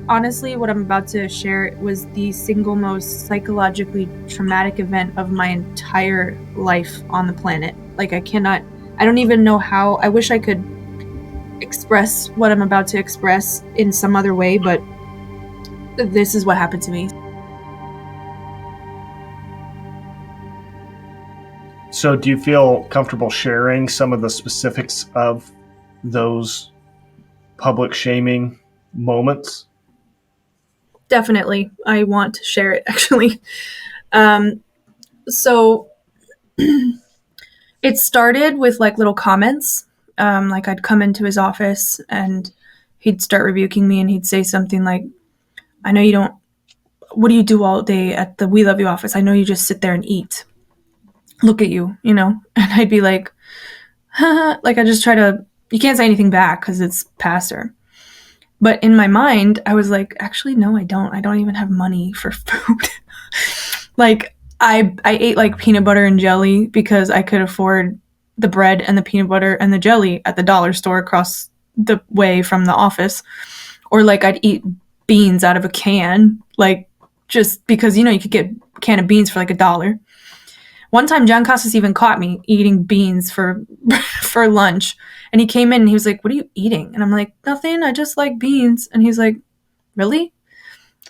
honestly, what I'm about to share was the single most psychologically traumatic event of my entire life on the planet. Like, I don't even know how. I wish I could express what I'm about to express in some other way, but this is what happened to me. So do you feel comfortable sharing some of the specifics of those public shaming moments? Definitely. I want to share it, actually. So it started with like little comments. Like I'd come into his office and he'd start rebuking me and he'd say something like, I know you don't, what do you do all day at the We Love You office? I know you just sit there and eat. Look at you, you know? And I'd be like, like I just try to, you can't say anything back because it's pastor. But in my mind, I was like, actually, no, I don't. I don't even have money for food. Like, I ate like peanut butter and jelly because I could afford the bread and the peanut butter and the jelly at the dollar store across the way from the office. Or like I'd eat beans out of a can, like just because, you know, you could get a can of beans for like $1. One time, John Costas even caught me eating beans for lunch. And he came in and he was like, what are you eating? And I'm like, nothing. I just like beans. And he's like, really?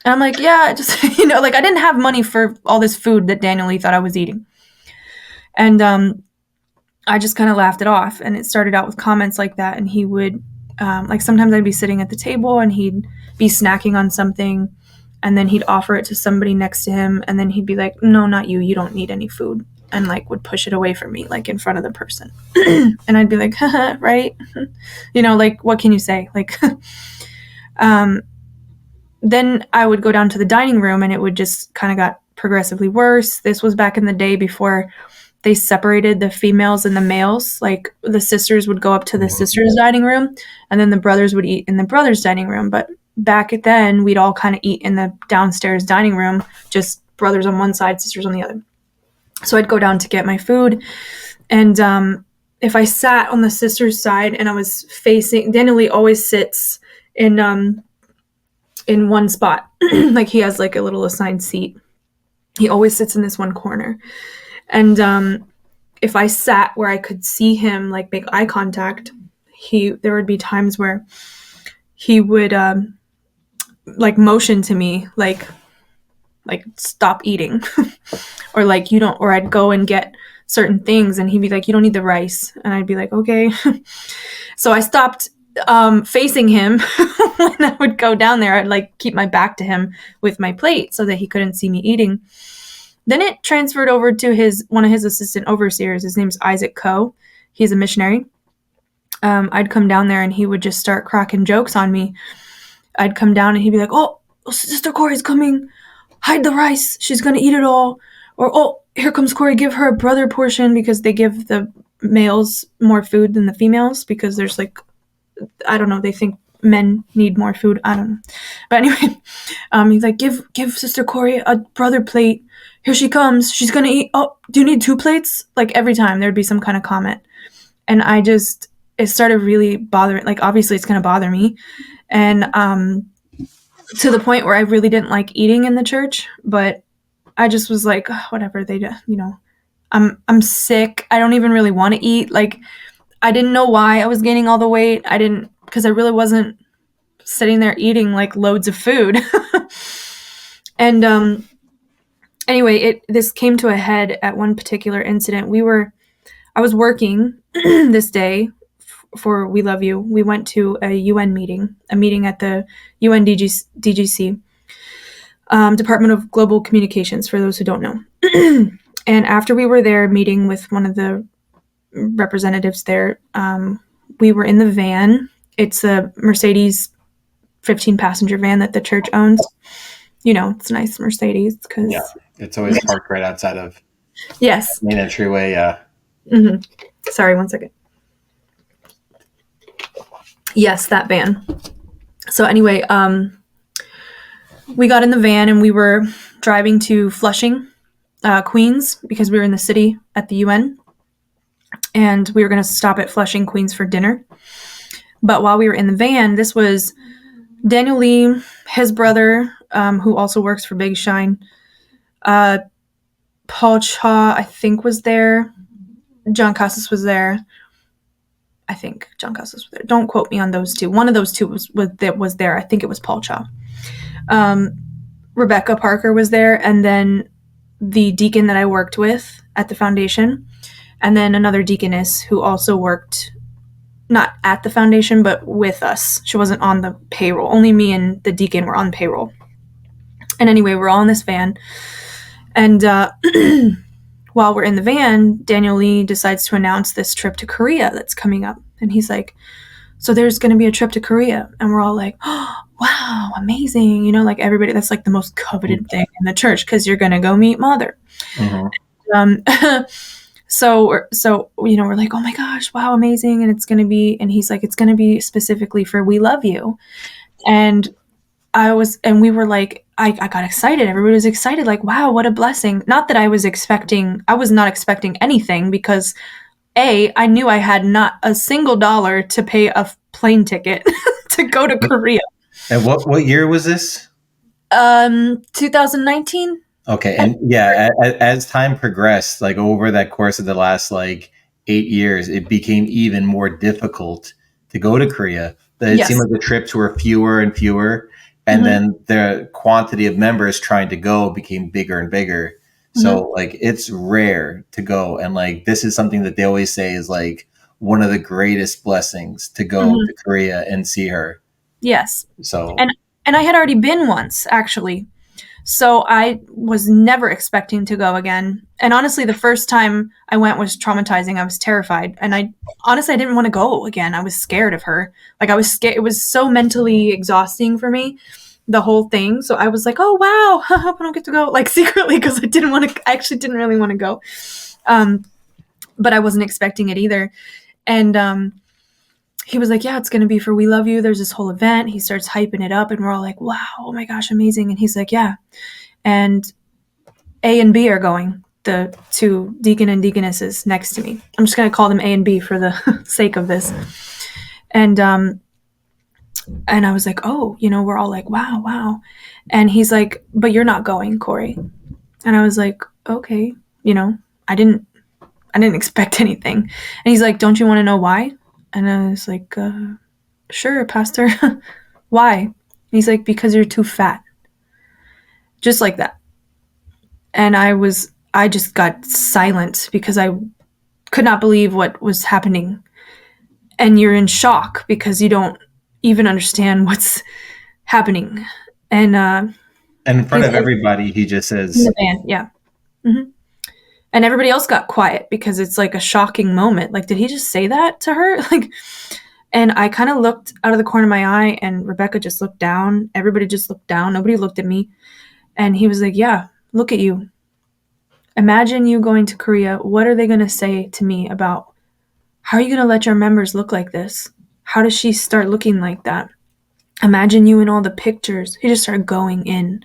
And I'm like, yeah, just, you know, like I didn't have money for all this food that Daniel Lee thought I was eating. And I just kind of laughed it off. And it started out with comments like that. And he would, like sometimes I'd be sitting at the table and he'd be snacking on something. And then he'd offer it to somebody next to him. And then he'd be like, no, not you. You don't need any food. And like would push it away from me, like in front of the person. And I'd be like, haha, right? You know, like, what can you say? Like, then I would go down to the dining room and it would just kind of got progressively worse. This was back in the day before they separated the females and the males. Like the sisters would go up to the sisters' dining room and then the brothers would eat in the brothers' dining room. But back then we'd all kind of eat in the downstairs dining room, just brothers on one side, sisters on the other. So I'd go down to get my food. And if I sat on the sister's side and I was facing, Daniel Lee always sits in one spot. Like he has like a little assigned seat. He always sits in this one corner. And if I sat where I could see him like make eye contact, there would be times where he would like motion to me like stop eating or like you don't, or I'd go and get certain things and he'd be like, you don't need the rice. And I'd be like, okay. So I stopped facing him when I would go down there. I'd like keep my back to him with my plate so that he couldn't see me eating. Then it transferred over to one of his assistant overseers. His name's Isaac Coe. He's a missionary. I'd come down there and he would just start cracking jokes on me. I'd come down and he'd be like, oh, Sister Cory's coming. Hide the rice. She's going to eat it all. Or, oh, here comes Cory. Give her a brother portion, because they give the males more food than the females because there's like, I don't know, they think men need more food. I don't know. But anyway, he's like, give Sister Cory a brother plate. Here she comes. She's going to eat. Oh, do you need 2 plates? Like every time there'd be some kind of comment. And it started really bothering, like obviously it's going to bother me. And to the point where I really didn't like eating in the church, but I just was like, oh, whatever, you know, I'm sick. I don't even really want to eat. Like, I didn't know why I was gaining all the weight. Because I really wasn't sitting there eating like loads of food. And anyway, this came to a head at one particular incident. I was working this day for We Love You. We went to a UN meeting, a meeting at the UN DGC, Department of Global Communications, for those who don't know. And after we were there meeting with one of the representatives there, we were in the van. It's a Mercedes 15-passenger van that the church owns. You know, it's a nice Mercedes. Yeah, it's always parked right outside of yes. main entryway. Mm-hmm. Sorry, one second. Yes, that van. So anyway, we got in the van and we were driving to Flushing, Queens, because we were in the city at the UN. And we were going to stop at Flushing, Queens for dinner. But while we were in the van, this was Daniel Lee, his brother, who also works for Big Shine. Paul Cha, I think, was there. John Casas was there. I think John Casas was there. Don't quote me on those two. One of those two was there. I think it was Paul Cha. Rebecca Parker was there, and then the deacon that I worked with at the foundation, and then another deaconess who also worked not at the foundation but with us. She wasn't on the payroll. Only me and the deacon were on payroll. And anyway, we're all in this van, and while we're in the van, Daniel Lee decides to announce this trip to Korea that's coming up. And he's like, so there's going to be a trip to Korea. And we're all like, oh, wow, amazing. You know, like everybody, that's like the most coveted thing in the church because you're going to go meet Mother. Mm-hmm. So, you know, we're like, oh my gosh, wow, amazing. And it's going to be, and he's like, it's going to be specifically for We Love You. And we were like, I got excited. Everybody was excited. Like, wow, what a blessing. Not that I was not expecting anything because I knew I had not a single dollar to pay a plane ticket to go to Korea. And what year was this? 2019. Okay. And yeah, as time progressed, like over that course of the last like 8 years, it became even more difficult to go to Korea. It seemed like the trips were fewer and fewer. And then the quantity of members trying to go became bigger and bigger. So like it's rare to go. And like this is something that they always say is like one of the greatest blessings to go to Korea and see her. Yes. So and I had already been once, actually. So I was never expecting to go again. And honestly, the first time I went was traumatizing. I was terrified. And I didn't want to go again. I was scared of her. Like I was scared. It was so mentally exhausting for me, the whole thing. So I was like, oh, wow, I hope I don't get to go, like secretly, because I actually didn't really want to go. But I wasn't expecting it either. And he was like, yeah, it's going to be for We Love You. There's this whole event. He starts hyping it up and we're all like, wow, oh my gosh, amazing. And he's like, yeah. And A and B are going, the two deacon and deaconesses next to me. I'm just going to call them A and B for the sake of this. And I was like, oh, you know, we're all like, wow. And he's like, but you're not going, Cory. And I was like, okay, you know, I didn't expect anything. And he's like, don't you want to know why? And I was like, sure, Pastor. Why? And he's like, because you're too fat. Just like that. And I just got silent because I could not believe what was happening. And you're in shock because you don't even understand what's happening. And in front of everybody, he just says, in the band, yeah. Mm-hmm. And everybody else got quiet because it's like a shocking moment. Like, did he just say that to her? Like, and I kind of looked out of the corner of my eye and Rebecca just looked down. Everybody just looked down. Nobody looked at me. And he was like, yeah, look at you. Imagine you going to Korea. What are they going to say to me about how are you going to let your members look like this? How does she start looking like that? Imagine you in all the pictures. He just started going in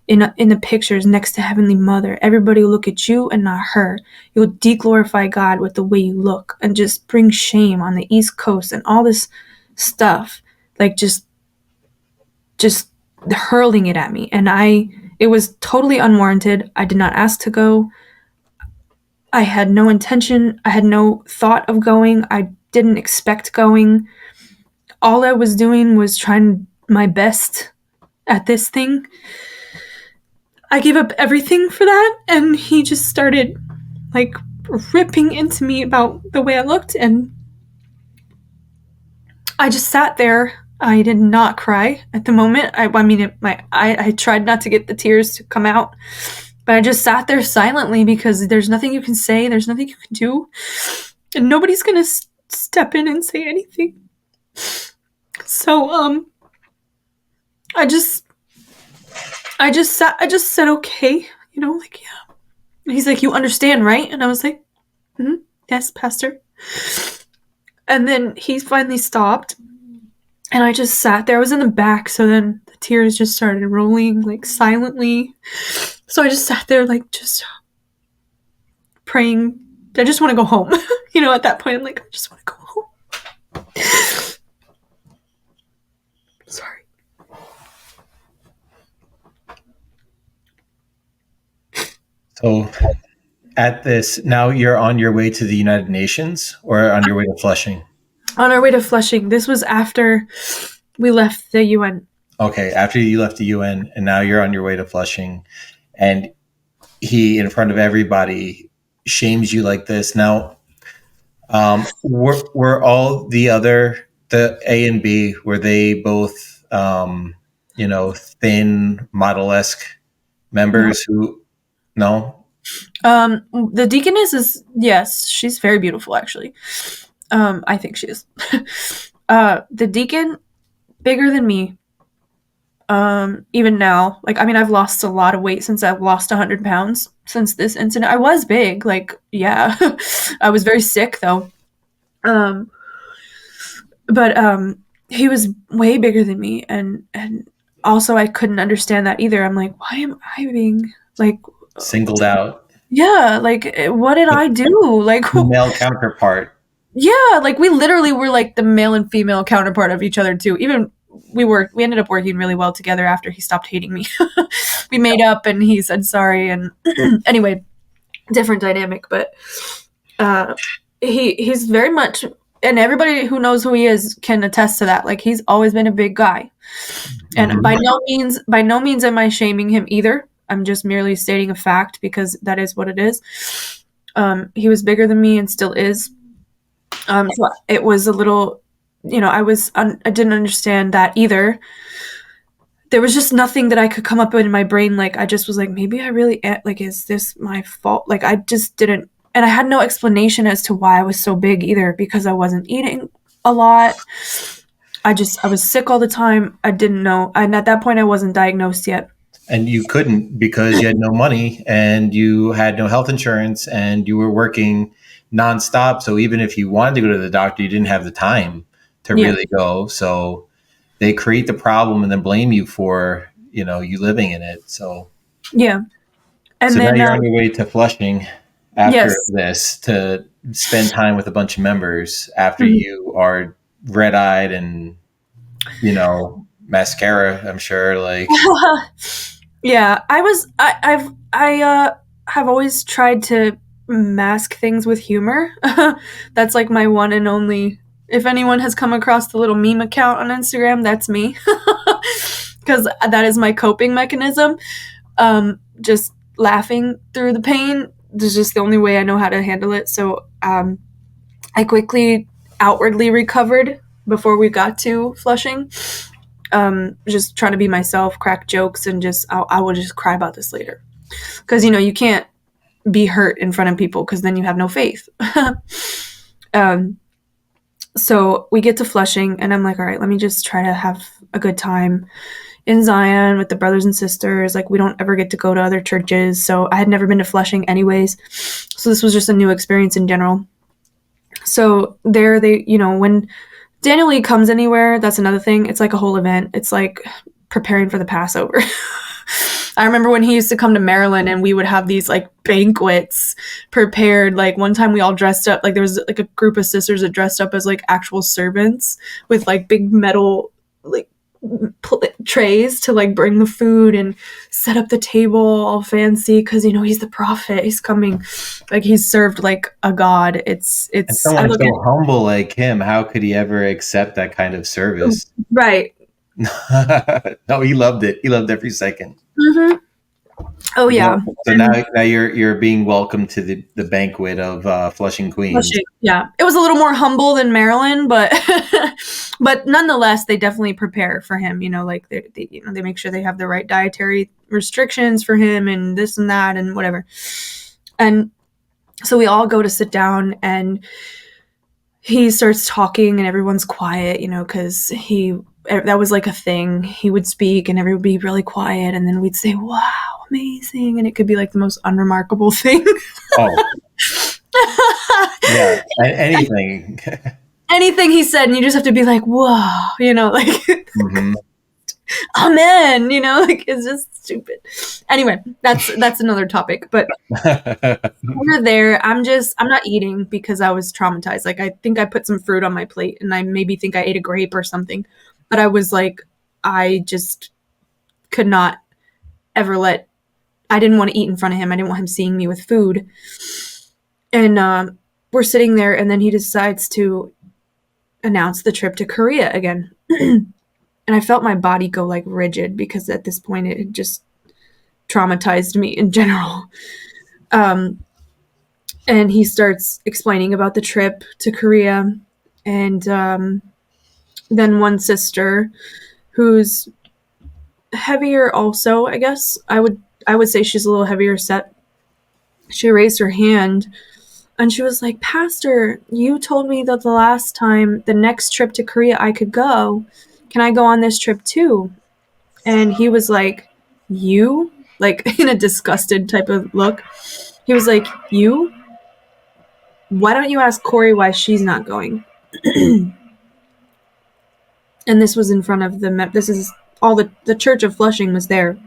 the pictures next to Heavenly Mother. Everybody will look at you and not her. You'll de-glorify God with the way you look and just bring shame on the East Coast and all this stuff. Like just hurling it at me. And it was totally unwarranted. I did not ask to go. I had no intention. I had no thought of going. I didn't expect going. All I was doing was trying my best at this thing. I gave up everything for that, and he just started, like, ripping into me about the way I looked, and I just sat there. I did not cry at the moment. I tried not to get the tears to come out, but I just sat there silently because there's nothing you can say, there's nothing you can do, and nobody's gonna step in and say anything. So, I just said, okay, you know, like, yeah. And he's like, you understand, right? And I was like, yes, Pastor. And then he finally stopped, and I just sat there. I was in the back, so then the tears just started rolling, like, silently. So I just sat there, like, just praying. I just want to go home. You know, at that point, I'm like, I just want to go home. Sorry. So at this, now you're on your way to the United Nations or on your way to Flushing? On our way to Flushing. This was after we left the UN. Okay, after you left the UN, and now you're on your way to Flushing, and he, in front of everybody, shames you like this. Now, were all the A and B, were they both, thin, model-esque members who, no? The deaconess is, yes, she's very beautiful, actually. I think she is. The deacon, bigger than me. Even now, like, I mean, I've lost a lot of weight since I've lost 100 pounds since this incident. I was big, like, yeah. I was very sick, though. But he was way bigger than me, and also I couldn't understand that either. I'm like, why am I being, like... Singled out? Yeah, like, what did I do? Like... Male counterpart. Yeah, like, we literally were, like, the male and female counterpart of each other, too. Even... We ended up working really well together after he stopped hating me. We made up and he said sorry, and anyway, different dynamic, but he's very much, and everybody who knows who he is can attest to that. Like, he's always been a big guy. And by no means am I shaming him either. I'm just merely stating a fact because that is what it is. He was bigger than me and still is. So it was a little, I didn't understand that either. There was just nothing that I could come up with in my brain. Like, I just was like, maybe I really, like, is this my fault? Like, I just didn't, and I had no explanation as to why I was so big either, because I wasn't eating a lot. I was sick all the time. I didn't know. And at that point, I wasn't diagnosed yet. And you couldn't because you had no money and you had no health insurance and you were working nonstop. So even if you wanted to go to the doctor, you didn't have the time to really go. So they create the problem and then blame you for, you living in it. So, yeah. And so then now you're on your way to Flushing after this to spend time with a bunch of members after you are red-eyed and, mascara, I'm sure, like. Yeah, I have always tried to mask things with humor. That's like my one and only. If anyone has come across the little meme account on Instagram, that's me. Because that is my coping mechanism. Just laughing through the pain. It's just the only way I know how to handle it. So I quickly outwardly recovered before we got to Flushing. Just trying to be myself, crack jokes, and I will just cry about this later. Because, you can't be hurt in front of people because then you have no faith. So we get to Flushing, and I'm like, all right, let me just try to have a good time in Zion with the brothers and sisters. Like, we don't ever get to go to other churches, so I had never been to Flushing anyways. So this was just a new experience in general. So there when Daniel Lee comes anywhere, that's another thing. It's like a whole event. It's like preparing for the Passover. I remember when he used to come to Maryland and we would have these like banquets prepared. Like one time we all dressed up, like there was like a group of sisters that dressed up as like actual servants with like big metal like trays to like bring the food and set up the table all fancy because he's the prophet, he's coming, like he's served like a god. It's and someone so humble like him, how could he ever accept that kind of service? Right. No, he loved it. He loved every second. Mm-hmm. Oh yeah. So now you're being welcomed to the banquet of Flushing Queens. Flushing, yeah, it was a little more humble than Maryland, but but nonetheless, they definitely prepare for him. Like they make sure they have the right dietary restrictions for him and this and that and whatever. And so we all go to sit down, and he starts talking, and everyone's quiet, because that was like a thing. He would speak and everyone would be really quiet, and then we'd say, wow, amazing, and it could be like the most unremarkable thing. Oh. Yeah, anything. Anything he said, and you just have to be like, whoa, like mm-hmm. Amen, like it's just stupid. Anyway, that's another topic, but we're there. I'm not eating because I was traumatized. Like I think I put some fruit on my plate, and I maybe think I ate a grape or something. But I was like, I just could not ever let I didn't want to eat in front of him. I didn't want him seeing me with food. And we're sitting there, and then he decides to announce the trip to Korea again. And I felt my body go like rigid, because at this point it had just traumatized me in general. And he starts explaining about the trip to Korea. And then one sister, who's heavier also, I guess. I would say she's a little heavier set. She raised her hand, and she was like, "Pastor, you told me that the next trip to Korea I could go. Can I go on this trip too?" And he was like, "You?" Like, in a disgusted type of look. He was like, "You? Why don't you ask Cory why she's not going?" And this was in front of this is all the Church of Flushing was there.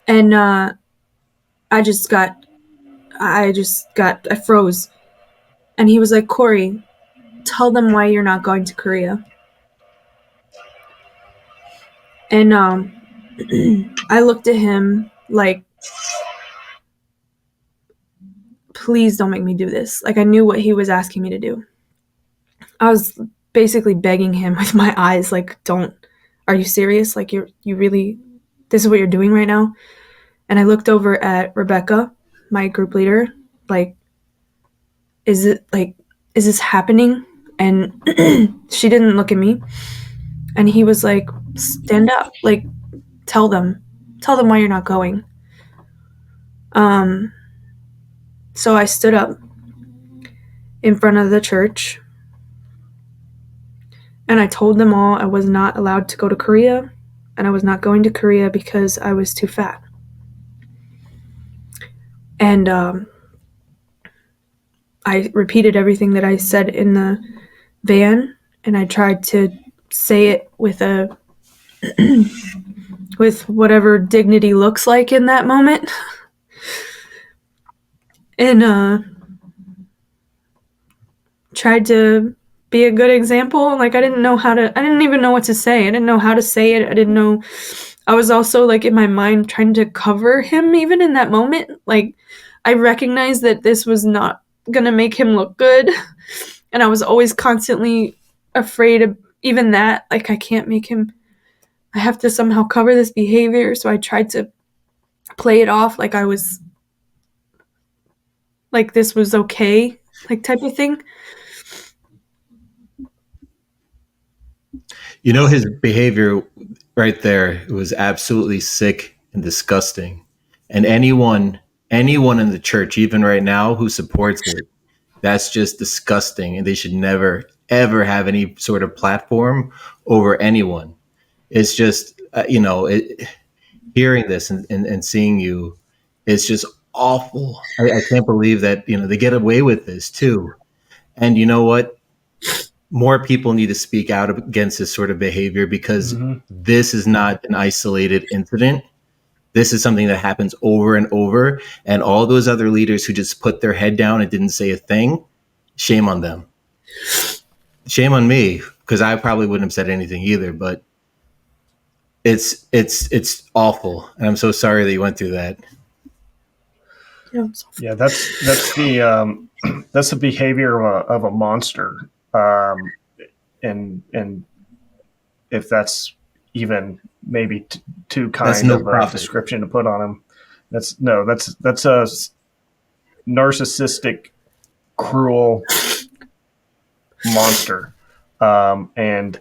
And I froze. And he was like, "Cory, tell them why you're not going to Korea." And I looked at him like, please don't make me do this. Like, I knew what he was asking me to do. I was basically begging him with my eyes, like, are you serious? Like, you really, this is what you're doing right now? And I looked over at Rebecca, my group leader, like, is this happening? And she didn't look at me. And he was like, "Stand up, like, tell them why you're not going." So I stood up in front of the church, and I told them all I was not allowed to go to Korea, and I was not going to Korea because I was too fat. And I repeated everything that I said in the van, and I tried to say it with with whatever dignity looks like in that moment. And tried to be a good example. Like, I didn't even know what to say. I didn't know how to say it. I was also, like, in my mind trying to cover him even in that moment. Like, I recognized that this was not gonna make him look good. And I was always constantly afraid of even that. Like, I have to somehow cover this behavior. So I tried to play it off like I was, like, this was okay, like, type of thing. You know, his behavior right there was absolutely sick and disgusting. And anyone in the church, even right now, who supports it, that's just disgusting. And they should never, ever have any sort of platform over anyone. It's just, hearing this and seeing you, it's just awful. I can't believe that, they get away with this too. And you know what? More people need to speak out against this sort of behavior, because this is not an isolated incident. This is something that happens over and over. And all those other leaders who just put their head down and didn't say a thing, shame on them. Shame on me, because I probably wouldn't have said anything either. But it's awful, and I'm so sorry that you went through that. Yeah, that's the behavior of a monster. And if that's even maybe too kind of a description to put on him, that's a narcissistic, cruel monster. And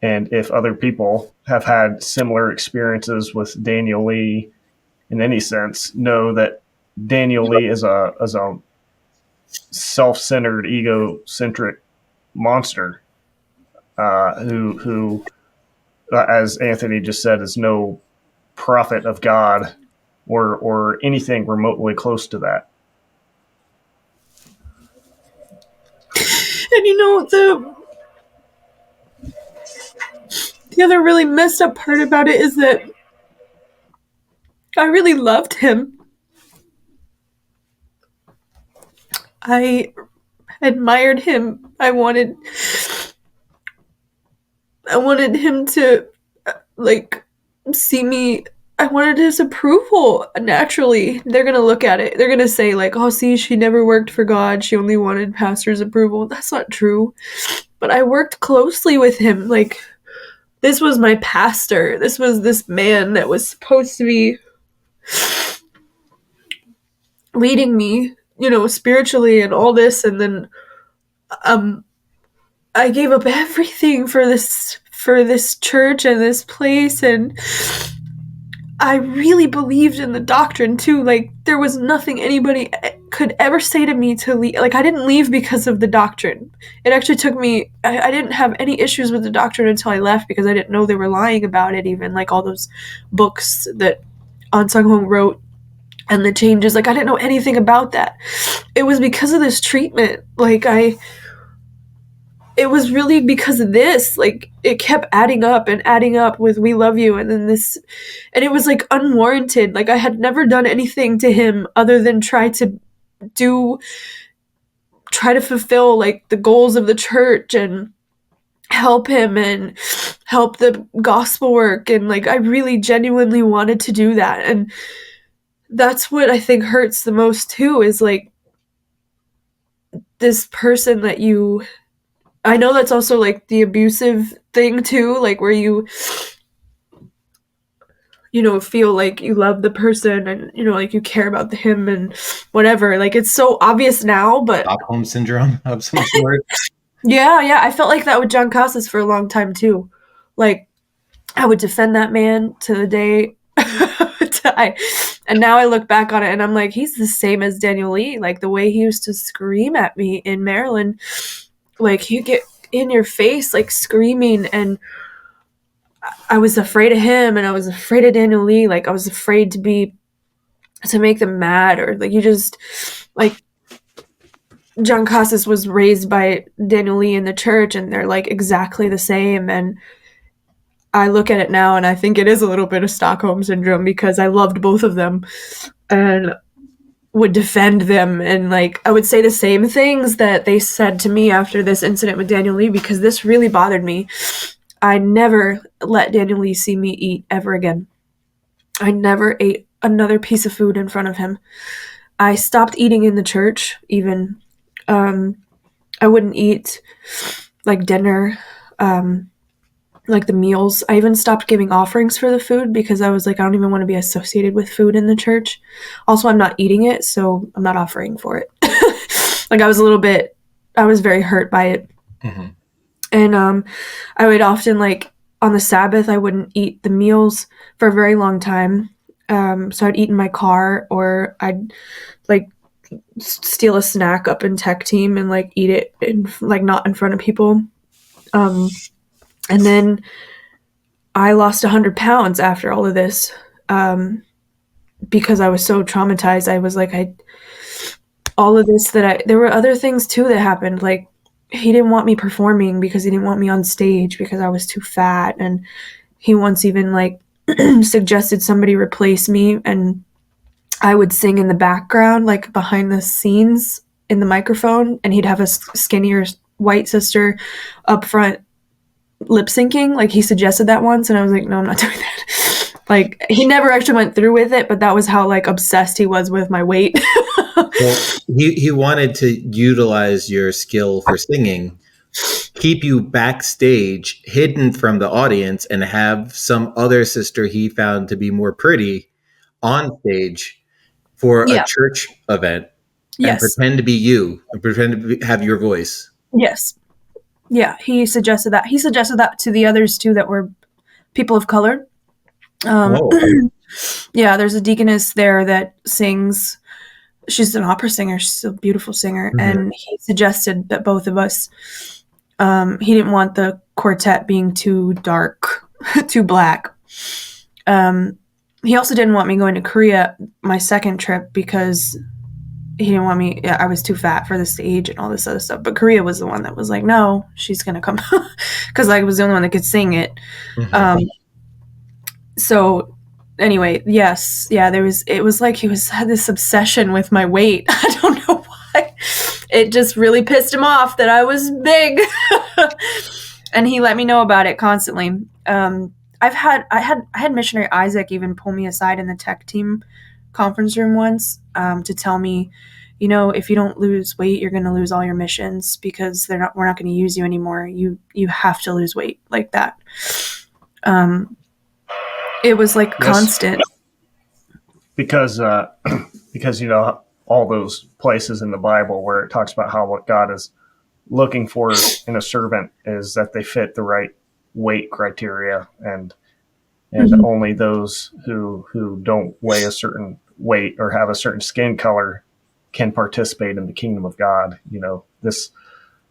if other people have had similar experiences with Daniel Lee in any sense, know that Daniel Lee is a self-centered, egocentric monster who, as Anthony just said, is no prophet of God or anything remotely close to that. And the other really messed up part about it is that I really loved him. I admired him. I wanted him to, like, see me I wanted his approval. Naturally, they're going to look at it. They're going to say, like, oh, see, she never worked for God. She only wanted pastor's approval. That's not true. But I worked closely with him. Like, this was my pastor. This was this man that was supposed to be leading me, you know, spiritually and all this. And then I gave up everything for this church and this place, and I really believed in the doctrine too. Like, there was nothing anybody could ever say to me to leave. Like, I didn't leave because of the doctrine. It actually took me, I didn't have any issues with the doctrine until I left, because I didn't know they were lying about it, even like all those books that Ahnsahnghong wrote and the changes. Like, I didn't know anything about that. It was because of this treatment. Like, it was really because of this. Like, it kept adding up with "we love you," and then this, and it was like unwarranted. Like, I had never done anything to him other than try to fulfill like the goals of the church and help him and help the gospel work, and like I really genuinely wanted to do that. And that's what I think hurts the most too, is like this person that I know that's also like the abusive thing too, like where you know, feel like you love the person and, you know, like you care about him and whatever. Like, it's so obvious now, but Stockholm syndrome of some sort. yeah, I felt like that with John Casas for a long time too. Like, I would defend that man to the day and now I look back on it and I'm like, he's the same as Daniel Lee. Like, the way he used to scream at me in Maryland, like, he'd get in your face, like, screaming, and I was afraid of him, and I was afraid of Daniel Lee. Like, I was afraid to make them mad, or like, you just, like, John Casas was raised by Daniel Lee in the church, and they're like exactly the same. And I look at it now and I think it is a little bit of Stockholm syndrome, because I loved both of them and would defend them, and like I would say the same things that they said to me after this incident with Daniel Lee, because this really bothered me. I never let Daniel Lee see me eat ever again. I never ate another piece of food in front of him. I stopped eating in the church even. I wouldn't eat like dinner, like the meals. I even stopped giving offerings for the food, because I was like, I don't even want to be associated with food in the church. Also, I'm not eating it, so I'm not offering for it. Like, I was very hurt by it. Mm-hmm. And I would often, like, on the Sabbath, I wouldn't eat the meals for a very long time. So I'd eat in my car, or I'd like steal a snack up in tech team and like eat it in, like, not in front of people. And then I lost 100 pounds after all of this, because I was so traumatized. I was like, there were other things too that happened. Like, he didn't want me performing because he didn't want me on stage because I was too fat. And he once even like suggested somebody replace me, and I would sing in the background, like behind the scenes in the microphone, and he'd have a skinnier white sister up front lip syncing. Like, he suggested that once, and I was like, no, I'm not doing that. Like, he never actually went through with it, but that was how like obsessed he was with my weight. Well, he wanted to utilize your skill for singing, keep you backstage, hidden from the audience, and have some other sister he found to be more pretty on stage for a church event, and pretend to be you, and pretend to have your voice. Yes. Yeah, he suggested that. He suggested that to the others too that were people of color. Yeah, there's a deaconess there that sings. She's an opera singer. She's a beautiful singer. Mm-hmm. And he suggested that both of us, he didn't want the quartet being too dark, too black. He also didn't want me going to Korea my second trip, because he didn't want me, I was too fat for the stage and all this other stuff. But Korea was the one that was like, no, she's going to come, because I was the only one that could sing it. Mm-hmm. So anyway, yes. Yeah, it was like he had this obsession with my weight. I don't know why. It just really pissed him off that I was big. And he let me know about it constantly. I had missionary Isaac even pull me aside in the tech team conference room once, to tell me, if you don't lose weight, you're going to lose all your missions, because we're not going to use you anymore. You have to lose weight, like that. It was like constant. Because all those places in the Bible where it talks about how what God is looking for in a servant is that they fit the right weight criteria, and only those who don't weigh a certain weight or have a certain skin color can participate in the kingdom of God. This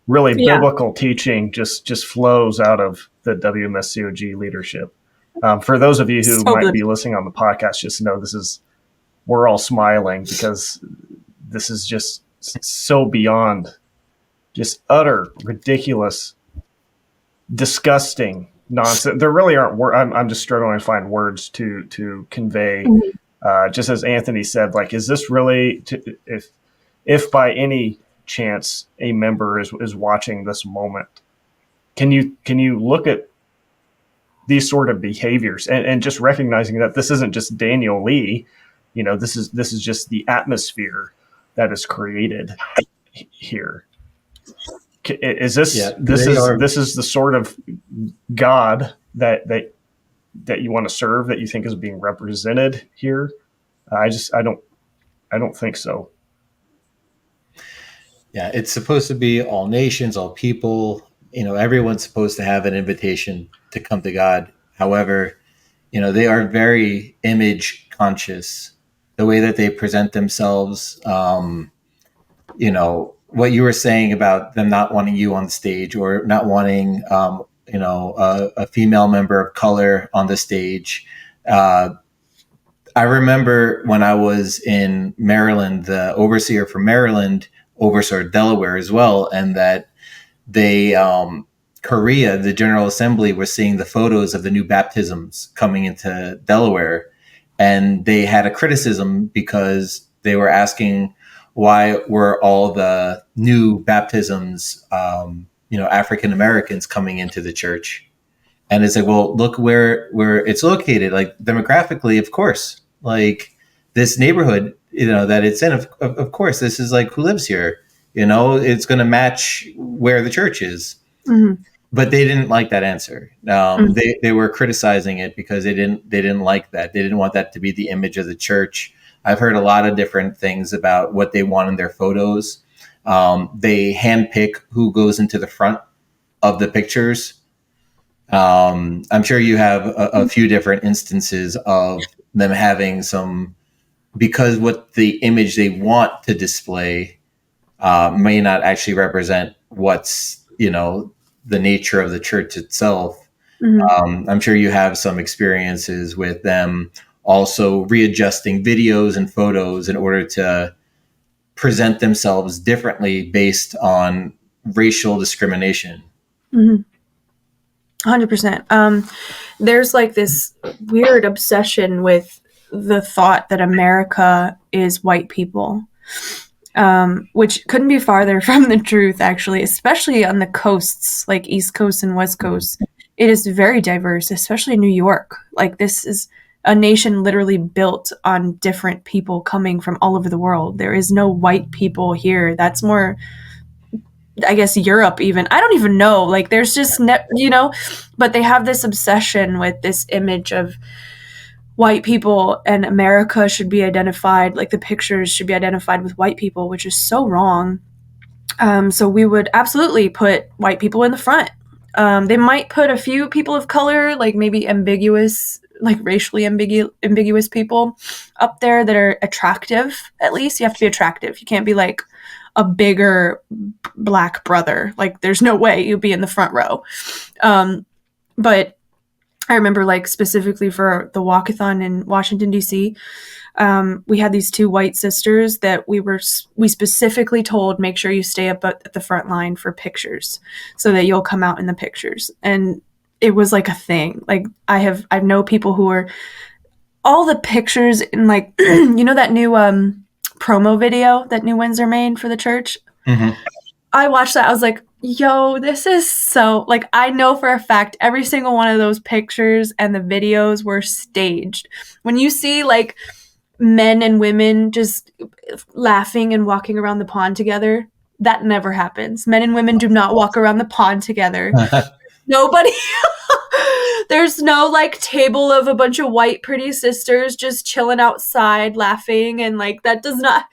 really biblical teaching just flows out of the WMSCOG leadership. For those of you who might be listening on the podcast, just know we're all smiling, because this is just so beyond just utter ridiculous, disgusting nonsense. There really aren't I'm just struggling to find words to convey. Just as Anthony said, like, is this really if by any chance a member is watching this moment, can you look at these sort of behaviors and just recognizing that this isn't just Daniel Lee, this is just the atmosphere that is created here. Is this this is the sort of God that you want to serve, that you think is being represented here? I don't think so. Yeah, it's supposed to be all nations, all people. Everyone's supposed to have an invitation to come to God. However, they are very image conscious. The way that they present themselves, what you were saying about them not wanting you on stage, or not wanting, a female member of color on the stage. I remember when I was in Maryland, the overseer for Maryland oversaw Delaware as well, and that they, Korea, the General Assembly, was seeing the photos of the new baptisms coming into Delaware, and they had a criticism because they were asking, why were all the new baptisms, African Americans coming into the church? And it's like, well, look where it's located. Like, demographically, of course, like this neighborhood, that it's in, of course, this is like, who lives here? It's going to match where the church is. Mm-hmm. But they didn't like that answer. They were criticizing it because they didn't like that. They didn't want that to be the image of the church. I've heard a lot of different things about what they want in their photos. They handpick who goes into the front of the pictures. I'm sure you have a few different instances of them having some, because what the image they want to display may not actually represent what's, the nature of the church itself. Mm-hmm. I'm sure you have some experiences with them also readjusting videos and photos in order to present themselves differently based on racial discrimination. Mm-hmm. 100%. There's like this weird obsession with the thought that America is white people, which couldn't be farther from the truth, actually, especially on the coasts, like East Coast and West Coast. It is very diverse, especially New York. Like, this is a nation literally built on different people coming from all over the world. There is no white people here. That's more, I guess, Europe even. I don't even know. Like, there's just, but they have this obsession with this image of white people, and America should be identified, like the pictures should be identified with white people, which is so wrong. So we would absolutely put white people in the front. They might put a few people of color, like maybe ambiguous, like racially ambiguous people up there that are attractive. At least you have to be attractive. You can't be like a bigger black brother. Like, there's no way you'd be in the front row. But I remember, like, specifically for the walkathon in Washington, D.C., we had these two white sisters that we specifically told, make sure you stay up at the front line for pictures so that you'll come out in the pictures. And it was like a thing. Like, I know people who are all the pictures in, like, that new promo video that New Windsor made for the church. Mm-hmm. I watched that. I was like, Yo, this is so, like, I know for a fact every single one of those pictures and the videos were staged. When you see, like, men and women just laughing and walking around the pond together, that never happens. Men and women do not walk around the pond together. Nobody, there's no, like, table of a bunch of white pretty sisters just chilling outside laughing, and, like, that does not,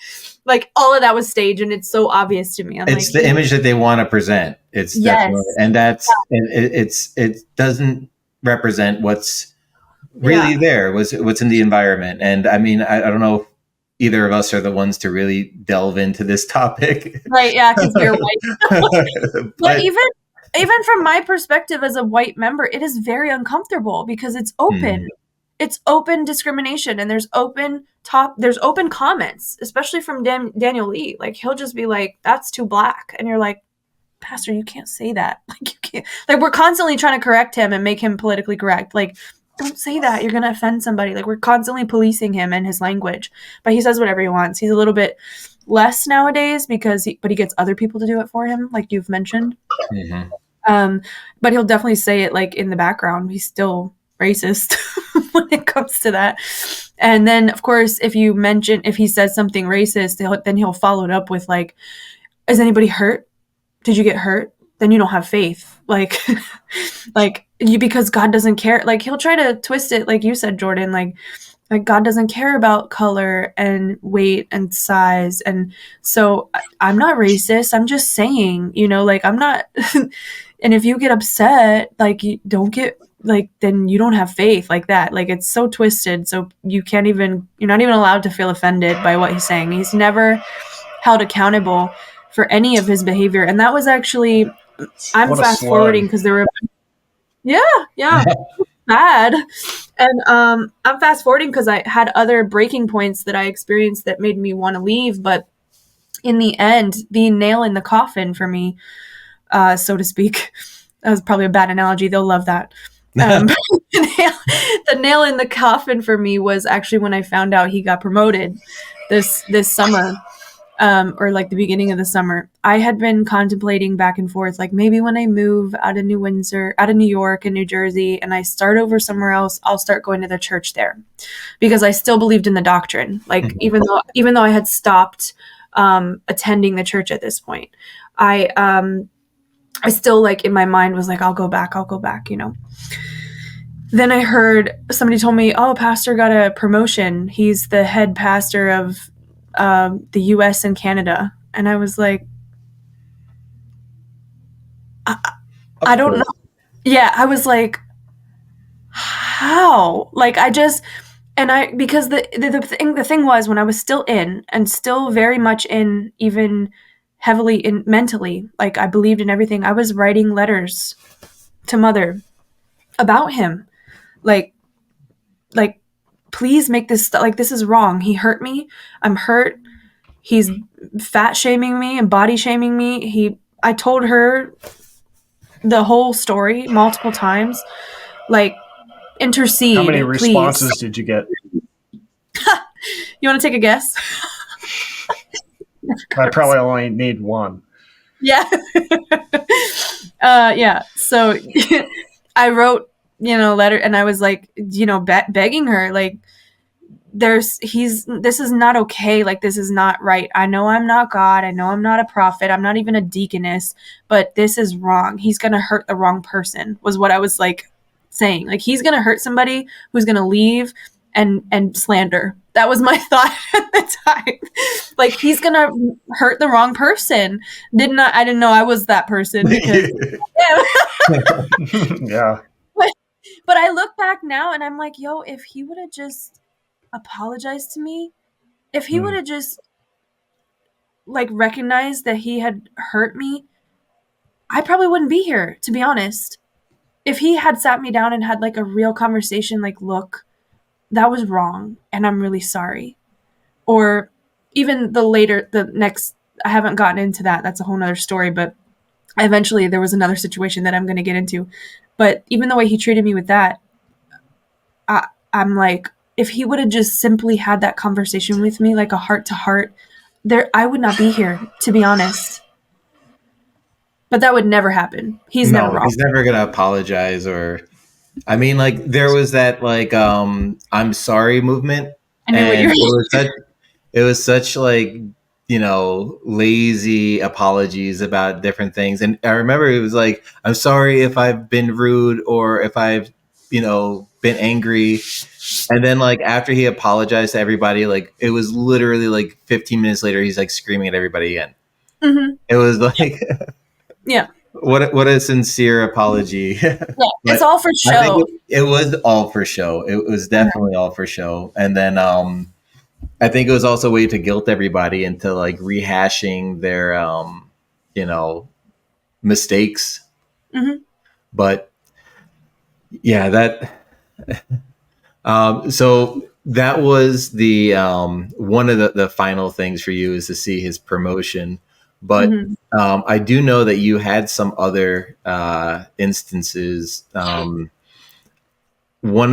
like, all of that was staged, and it's so obvious to me. It's the image that they want to present. It's definitely, and that's it doesn't represent what's really there, what's in the environment. And I mean, I don't know if either of us are the ones to really delve into this topic, right? Yeah, because you're white. But even from my perspective as a white member, it is very uncomfortable because it's open. It's open discrimination, and there's open comments, especially from Daniel Lee. Like, he'll just be like, "That's too black," and you're like, "Pastor, you can't say that. Like, you can't." Like, we're constantly trying to correct him and make him politically correct. Like, don't say that. You're gonna offend somebody. Like, we're constantly policing him and his language, but he says whatever he wants. He's a little bit less nowadays but he gets other people to do it for him, like you've mentioned. But he'll definitely say it, like, in the background. He's still racist when it comes to that. And then, of course, if he says something racist, then he'll follow it up with, like, is anybody hurt? Did you get hurt? Then you don't have faith. Like, because God doesn't care. Like, he'll try to twist it, like you said, Jordan, like God doesn't care about color and weight and size. And so I'm not racist. I'm just saying, like, I'm not. And if you get upset, like, you don't get, like, then you don't have faith, like that. Like, it's so twisted. So you're not even allowed to feel offended by what he's saying. He's never held accountable for any of his behavior. And that was actually, I'm fast forwarding because there were, bad. And I'm fast forwarding because I had other breaking points that I experienced that made me want to leave. But in the end, the nail in the coffin for me, so to speak, that was probably a bad analogy. They'll love that. The nail in the coffin for me was actually when I found out he got promoted this summer, or like the beginning of the summer. I had been contemplating back and forth, like, maybe when I move out of New York and New Jersey, and I start over somewhere else, I'll start going to the church there, because I still believed in the doctrine. Like, even though I had stopped attending the church at this point, I still, like, in my mind was like, I'll go back. Then I heard somebody told me, oh, pastor got a promotion. He's the head pastor of the US and Canada. And I was like, I don't know. Yeah, I was like, how? Like, because the thing was, when I was still in, and still very much in, even heavily in mentally, like, I believed in everything, I was writing letters to Mother about him, like please make this like, this is wrong. He hurt me. I'm hurt. He's fat shaming me and body shaming me. I told her the whole story multiple times, like, intercede. How many responses please. did you get? You want to take a guess? I probably only need one. Yeah. Yeah. So I wrote, letter, and I was like, begging her, like, this is not okay. Like, this is not right. I know I'm not God. I know I'm not a prophet. I'm not even a deaconess, but this is wrong. He's going to hurt the wrong person, was what I was, like, saying. Like, he's going to hurt somebody who's going to leave and slander. That was my thought at the time. Like, he's going to hurt the wrong person. I didn't know I was that person, because yeah. But I look back now and I'm like, yo, if he would have just apologized to me, if he would have just, like, recognized that he had hurt me, I probably wouldn't be here, to be honest. If he had sat me down and had, like, a real conversation, like, look, that was wrong and I'm really sorry. Or even I haven't gotten into that. That's a whole nother story, but eventually there was another situation that I'm going to get into. But even the way he treated me with that, I'm like, if he would have just simply had that conversation with me, like a heart to heart, I would not be here, to be honest. But that would never happen. He's never wrong. He's never gonna apologize. Or, I mean, like, there was that like I'm sorry movement, I knew what you were. it was such like, you know, lazy apologies about different things. And I remember it was like, I'm sorry if I've been rude or if I've, you know, been angry. And then like after he apologized to everybody, like it was literally like 15 minutes later, he's like screaming at everybody again. Mm-hmm. It was like, yeah. What a sincere apology. Yeah, it's all for show. I think it was all for show. It was definitely all for show. And then I think it was also a way to guilt everybody into like rehashing their, you know, mistakes. Mm-hmm. But yeah, that. So that was the one of the final things for you is to see his promotion. But I do know that you had some other instances. One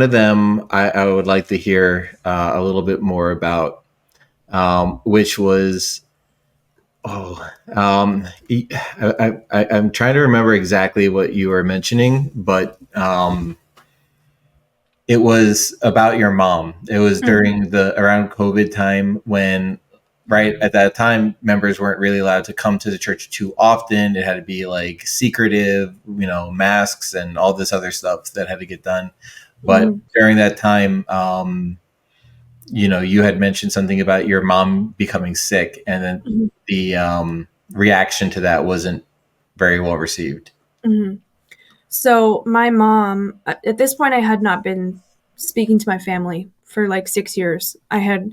of them I would like to hear a little bit more about, which was, I'm trying to remember exactly what you were mentioning, but it was about your mom. It was during around COVID time when, right at that time, members weren't really allowed to come to the church too often. It had to be like secretive, you know, masks and all this other stuff that had to get done. But during that time, you know, you had mentioned something about your mom becoming sick, and then the reaction to that wasn't very well received. Mm-hmm. So my mom, at this point, I had not been speaking to my family for like 6 years. I had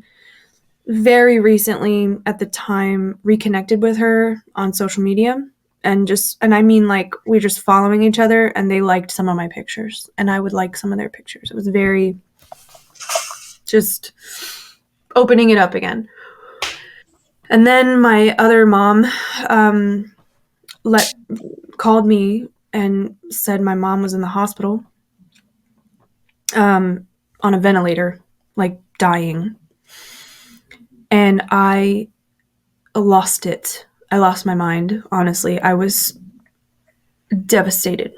very recently, at the time, reconnected with her on social media. And I mean, like, we're just following each other, and they liked some of my pictures, and I would like some of their pictures. It was very just opening it up again. And then my other mom called me and said my mom was in the hospital on a ventilator, like dying. And I lost it. I lost my mind, honestly. I was devastated.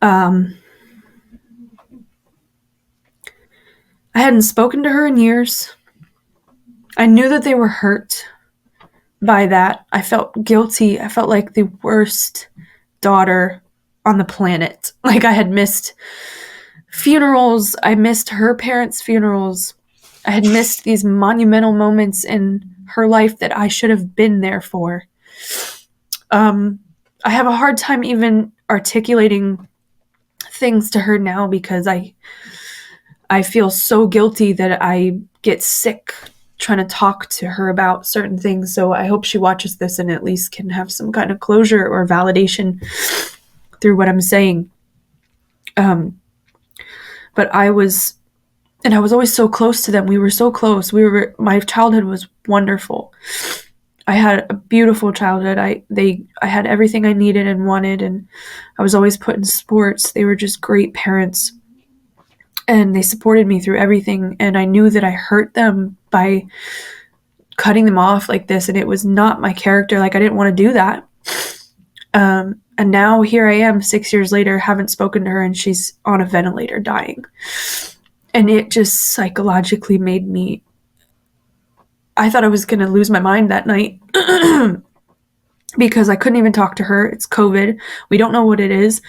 I hadn't spoken to her in years. I knew that they were hurt by that. I felt guilty. I felt like the worst daughter on the planet. Like, I had missed funerals. I missed her parents' funerals. I had missed these monumental moments in her life that I should have been there for. I have a hard time even articulating things to her now because I feel so guilty that I get sick trying to talk to her about certain things. So I hope she watches this and at least can have some kind of closure or validation through what I'm saying. But I was always so close to them. We were so close. My childhood was wonderful. I had a beautiful childhood. I had everything I needed and wanted, and I was always put in sports. They were just great parents, and they supported me through everything. And I knew that I hurt them by cutting them off like this, and it was not my character. Like, I didn't want to do that. And now here I am 6 years later, haven't spoken to her, and she's on a ventilator dying. And it just psychologically made me, I thought I was going to lose my mind that night because I couldn't even talk to her. It's COVID. We don't know what it is.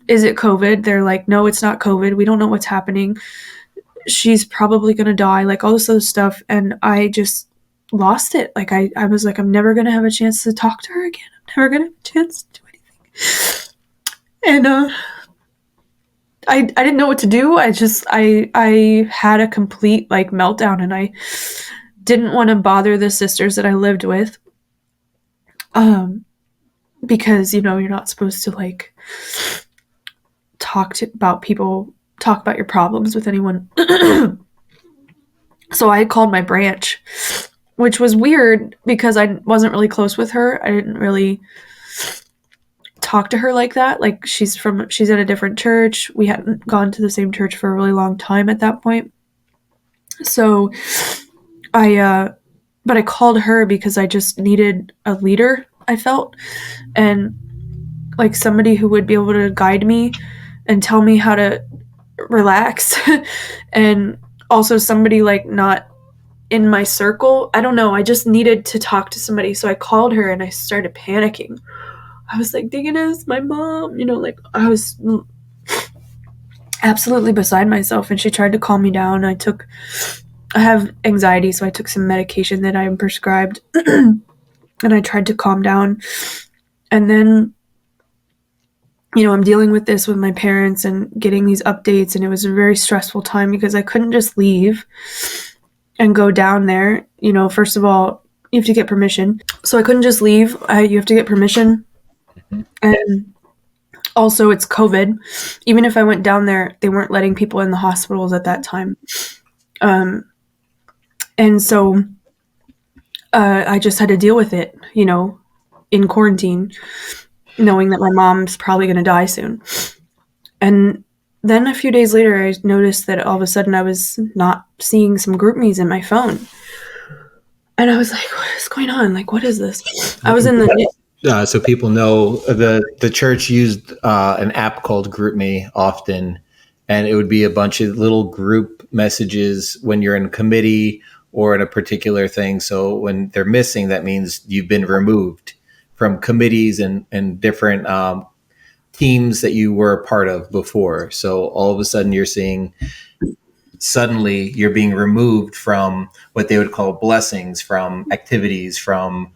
Is it COVID? They're like, no, it's not COVID. We don't know what's happening. She's probably going to die, like all this other stuff. And I just lost it. Like, I was like, I'm never going to have a chance to talk to her again. I'm never going to have a chance to do anything. And, I didn't know what to do. I had a complete like meltdown, and I didn't want to bother the sisters that I lived with. Because, you know, you're not supposed to like talk about your problems with anyone. So I called my branch, which was weird because I wasn't really close with her. I didn't really talk to her like that. Like, she's at a different church. We hadn't gone to the same church for a really long time at that point. So but I called her because I just needed a leader. I felt, and like somebody who would be able to guide me and tell me how to relax and also somebody like not in my circle. I don't know, I just needed to talk to somebody, so I called her and I started panicking. I was like, dang it is my mom, like I was absolutely beside myself, and she tried to calm me down. I have anxiety, so I took some medication that I am prescribed and I tried to calm down. And then I'm dealing with this with my parents and getting these updates, and it was a very stressful time because I couldn't just leave and go down there. First of all, you have to get permission. So I couldn't just leave. You have to get permission. And also it's COVID. Even if I went down there, they weren't letting people in the hospitals at that time. And so I just had to deal with it, in quarantine, knowing that my mom's probably going to die soon. And then a few days later, I noticed that all of a sudden I was not seeing some GroupMe's in my phone. And I was like, what is going on? Like, what is this? I was in the... so people know, the church used an app called GroupMe often, and it would be a bunch of little group messages when you're in a committee or in a particular thing. So when they're missing, that means you've been removed from committees and different teams that you were a part of before. So all of a sudden suddenly you're being removed from what they would call blessings, from activities, from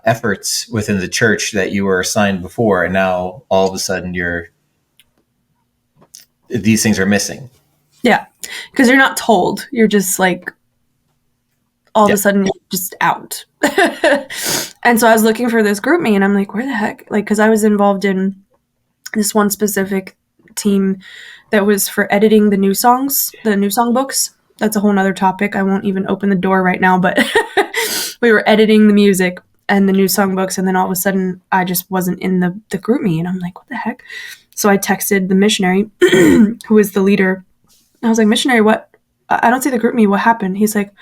efforts within the church that you were assigned before. And now all of a sudden these things are missing. Yeah. Because you're not told. You're just like, all of a sudden you're just out. And so I was looking for this GroupMe, and I'm like, where the heck? Like, because I was involved in this one specific team that was for editing the new song books. That's a whole nother topic. I won't even open the door right now, but we were editing the music and the new song books. And then all of a sudden I just wasn't in the GroupMe, and I'm like, what the heck? So I texted the missionary who was the leader. I was like, missionary, what? I don't see the GroupMe. What happened? He's like,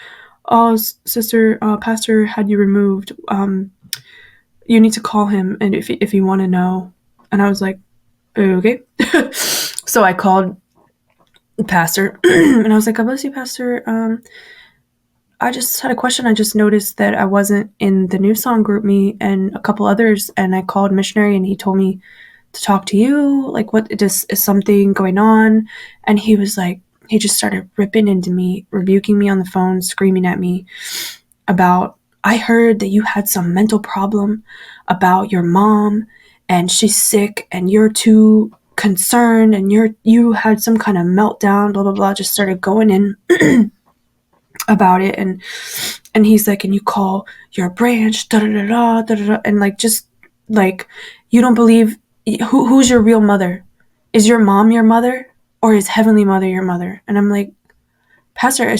oh, sister, pastor had you removed. You need to call him, and if you want to know. And I was like, okay. So I called the pastor, and I was like, God bless you, pastor. I just had a question. I just noticed that I wasn't in the new song GroupMe and a couple others, and I called missionary, and he told me to talk to you. Like, what is something going on? And he was like, he just started ripping into me, rebuking me on the phone, screaming at me about, I heard that you had some mental problem about your mom and she's sick and you're too concerned and you had some kind of meltdown, blah, blah, blah. Just started going in about it. And he's like, and you call your branch, da, da, da, da, da, da, and like, just like, you don't believe, who's your real mother? Is your mom your mother? Or is Heavenly Mother your mother? And I'm like, pastor, I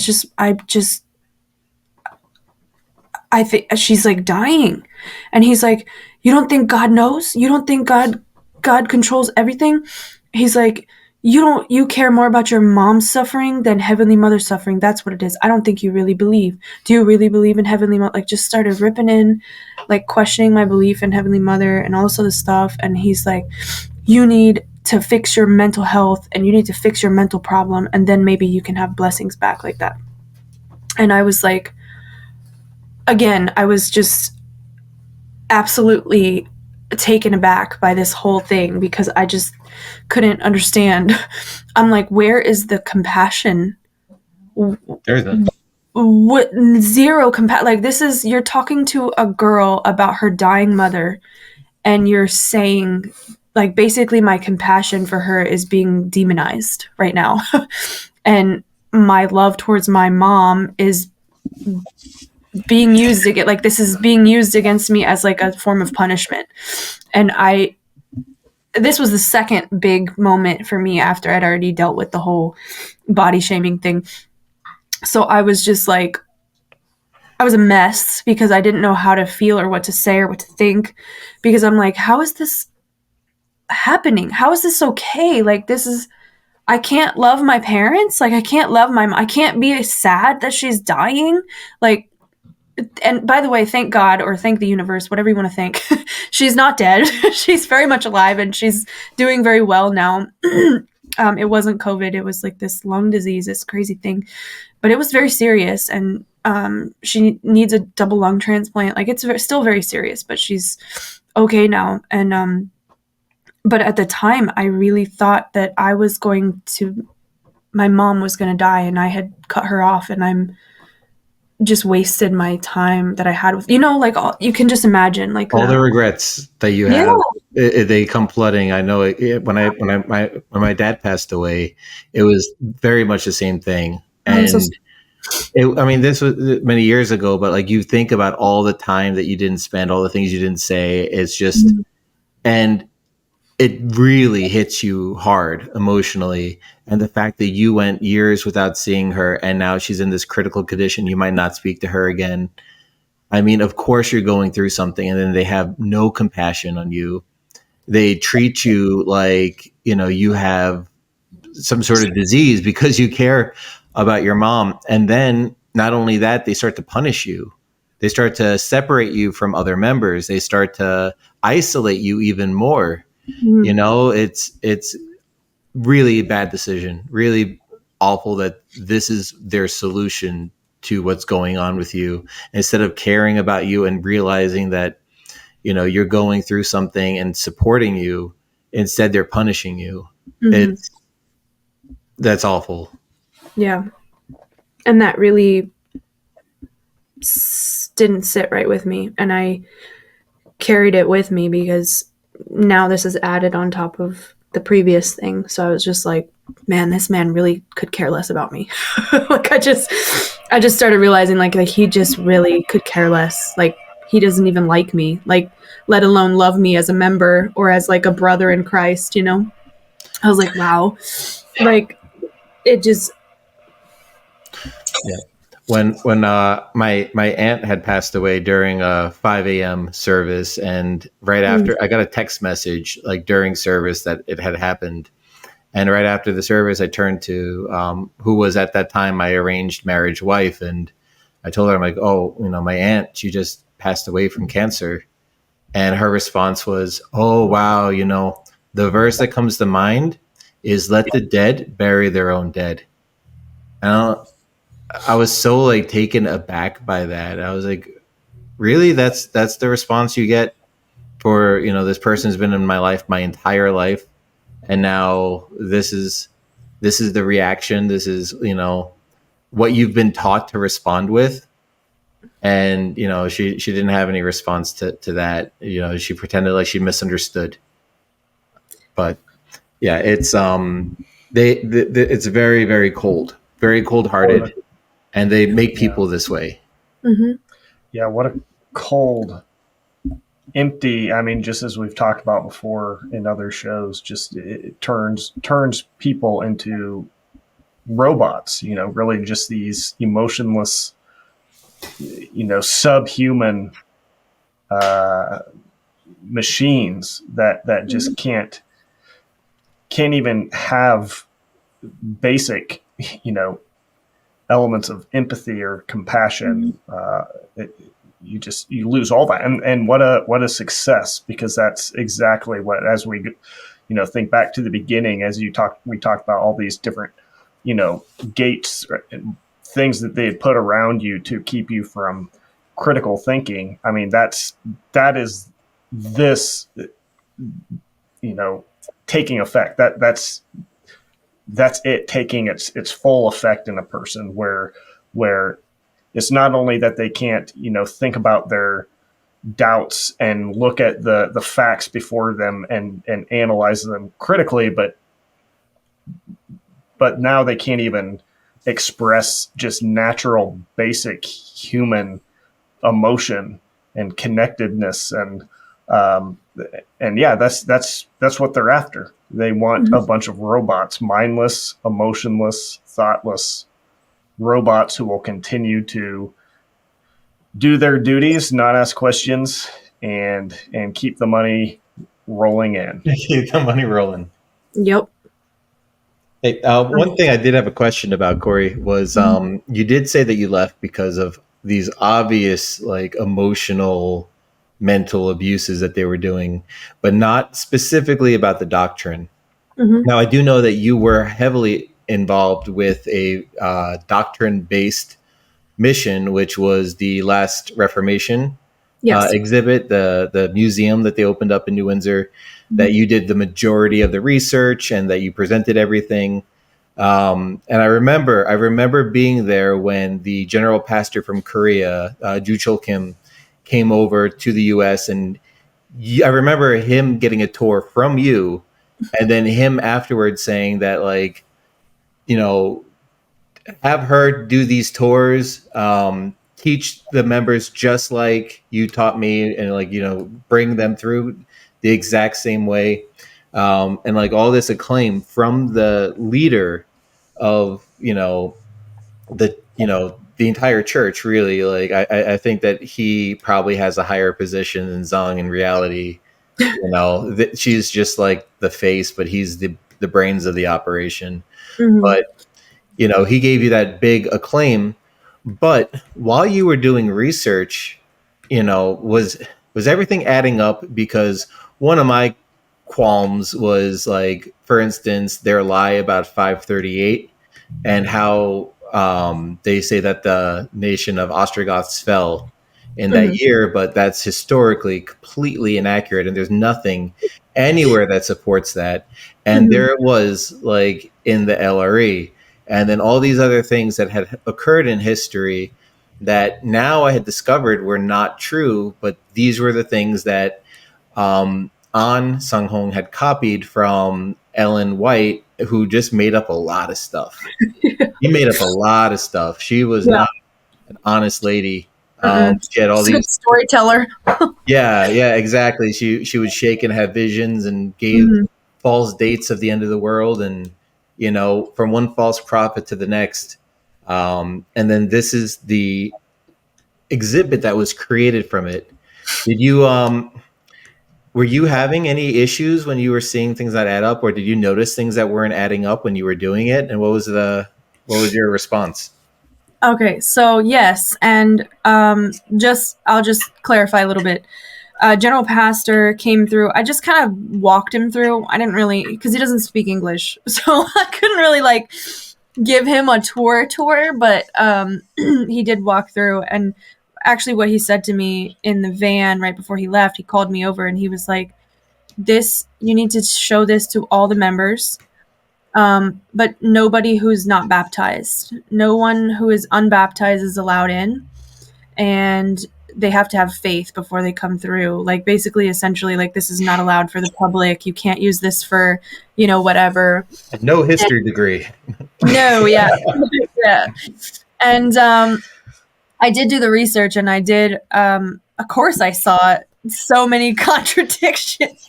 think she's like dying. And he's like, you don't think God knows? You don't think God controls everything? He's like, you care more about your mom's suffering than Heavenly Mother's suffering. That's what it is. I don't think you really believe. Do you really believe in Heavenly Mother? Like, just started ripping in, like questioning my belief in Heavenly Mother and all this other stuff. And he's like, you need to fix your mental health and you need to fix your mental problem, and then maybe you can have blessings back, like that. And I was like, again, I was just absolutely taken aback by this whole thing because I just couldn't understand. I'm like, where is the compassion? There's a What? Zero compassion. Like, this is, you're talking to a girl about her dying mother, and you're saying, like, basically my compassion for her is being demonized right now. And my love towards my mom is being used again. Like, this is being used against me as like a form of punishment. And this was the second big moment for me after I'd already dealt with the whole body shaming thing. So I was just like, I was a mess because I didn't know how to feel or what to say or what to think, because I'm like, how is this happening? How is this okay? Like, this is, I can't love my parents. Like, I can't love I can't be sad that she's dying. Like, and by the way, thank God or thank the universe, whatever you want to think, she's not dead. She's very much alive and she's doing very well now. It wasn't COVID. It was like this lung disease, this crazy thing, but it was very serious. And she needs a double lung transplant. Like it's still very serious, but she's okay now. And but at the time, I really thought that my mom was going to die, and I had cut her off, and I'm just wasted my time that I had with, like you can just imagine like all the regrets that you have, they come flooding. I know when my dad passed away, it was very much the same thing. And this was many years ago, but like you think about all the time that you didn't spend, all the things you didn't say, it's just, and it really hits you hard emotionally. And the fact that you went years without seeing her and now she's in this critical condition, you might not speak to her again. I mean, of course you're going through something, and then they have no compassion on you. They treat you like, you have some sort of disease because you care about your mom. And then not only that, they start to punish you. They start to separate you from other members. They start to isolate you even more. It's really a bad decision, really awful that this is their solution to what's going on with you. Instead of caring about you and realizing that, you're going through something and supporting you, instead they're punishing you. That's awful. Yeah. And that really didn't sit right with me. And I carried it with me because now this is added on top of the previous thing. So I was just like, man, this man really could care less about me. Like I just started realizing like he just really could care less. Like he doesn't even like me, like let alone love me as a member or as like a brother in Christ, I was like, wow. Like it just. Yeah. When my aunt had passed away during a 5 a.m. service, and right after I got a text message like during service that it had happened, and right after the service I turned to who was at that time my arranged marriage wife, and I told her, I'm like, oh, my aunt, she just passed away from cancer, and her response was, oh wow, the verse that comes to mind is let the dead bury their own dead. And I was so like taken aback by that. I was like, really? That's the response you get for, this person's been in my life my entire life. And now this is the reaction. This is, what you've been taught to respond with. And, she didn't have any response to that. She pretended like she misunderstood. But yeah, it's, it's very, very cold, very cold-hearted. And they make people this way. Mm-hmm. Yeah, what a cold, empty. I mean, just as we've talked about before in other shows, just it turns people into robots. Really just these emotionless, subhuman machines that just can't even have basic, elements of empathy or compassion. You lose all that. And what a success, because that's exactly what, as we, think back to the beginning, as we talked about all these different, gates, things that they had put around you to keep you from critical thinking. I mean, that is this, taking effect. That's it taking its full effect in a person, where it's not only that they can't, think about their doubts and look at the facts before them and analyze them critically, but now they can't even express just natural, basic human emotion and connectedness. And yeah, that's what they're after. They want a bunch of robots, mindless, emotionless, thoughtless robots who will continue to do their duties, not ask questions, and keep the money rolling in. Keep the money rolling. Yep. Hey, one thing I did have a question about, Cory, was you did say that you left because of these obvious like emotional, mental abuses that they were doing, but not specifically about the doctrine. Mm-hmm. Now, I do know that you were heavily involved with a doctrine-based mission, which was the Last Reformation Yes. exhibit, the museum that they opened up in New Windsor, that you did the majority of the research and that you presented everything. And I remember being there when the general pastor from Korea, Ju Chol Kim, came over to the U.S. and I remember him getting a tour from you, and then him afterwards saying that, like, have her do these tours, teach the members just like you taught me, and like, bring them through the exact same way. And like all this acclaim from the leader of, the entire church, really. Like, I think that he probably has a higher position than Zhang in reality. She's just like the face, but he's the brains of the operation. Mm-hmm. But he gave you that big acclaim. But while you were doing research, was everything adding up? Because one of my qualms was, like, for instance, their lie about 538 and how they say that the nation of Ostrogoths fell in that year, but that's historically completely inaccurate, and there's nothing anywhere that supports that. And there it was, like, in the LRE, and then all these other things that had occurred in history that now I had discovered were not true, but these were the things that Ahnsahnghong had copied from Ellen White, who just made up a lot of stuff. He made up a lot of stuff. She was not an honest lady. She had all these storyteller. yeah, exactly. She would shake and have visions and gave false dates of the end of the world, and from one false prophet to the next. And then this is the exhibit that was created from it. Did you were you having any issues when you were seeing things that add up, or did you notice things that weren't adding up when you were doing it? And what was your response? Okay, so yes, and I'll just clarify a little bit. General Pastor came through. I just kind of walked him through. I didn't really, because he doesn't speak English, so I couldn't really like give him a tour, but he did walk through. And actually what he said to me in the van right before he left, he called me over and he was like, you need to show this to all the members. But nobody who's not baptized. No one who is unbaptized is allowed in, and they have to have faith before they come through. Like, basically, essentially, like, this is not allowed for the public. You can't use this for, whatever. No history degree. No, yeah. Yeah. And I did do the research, and I did, of course, I saw so many contradictions.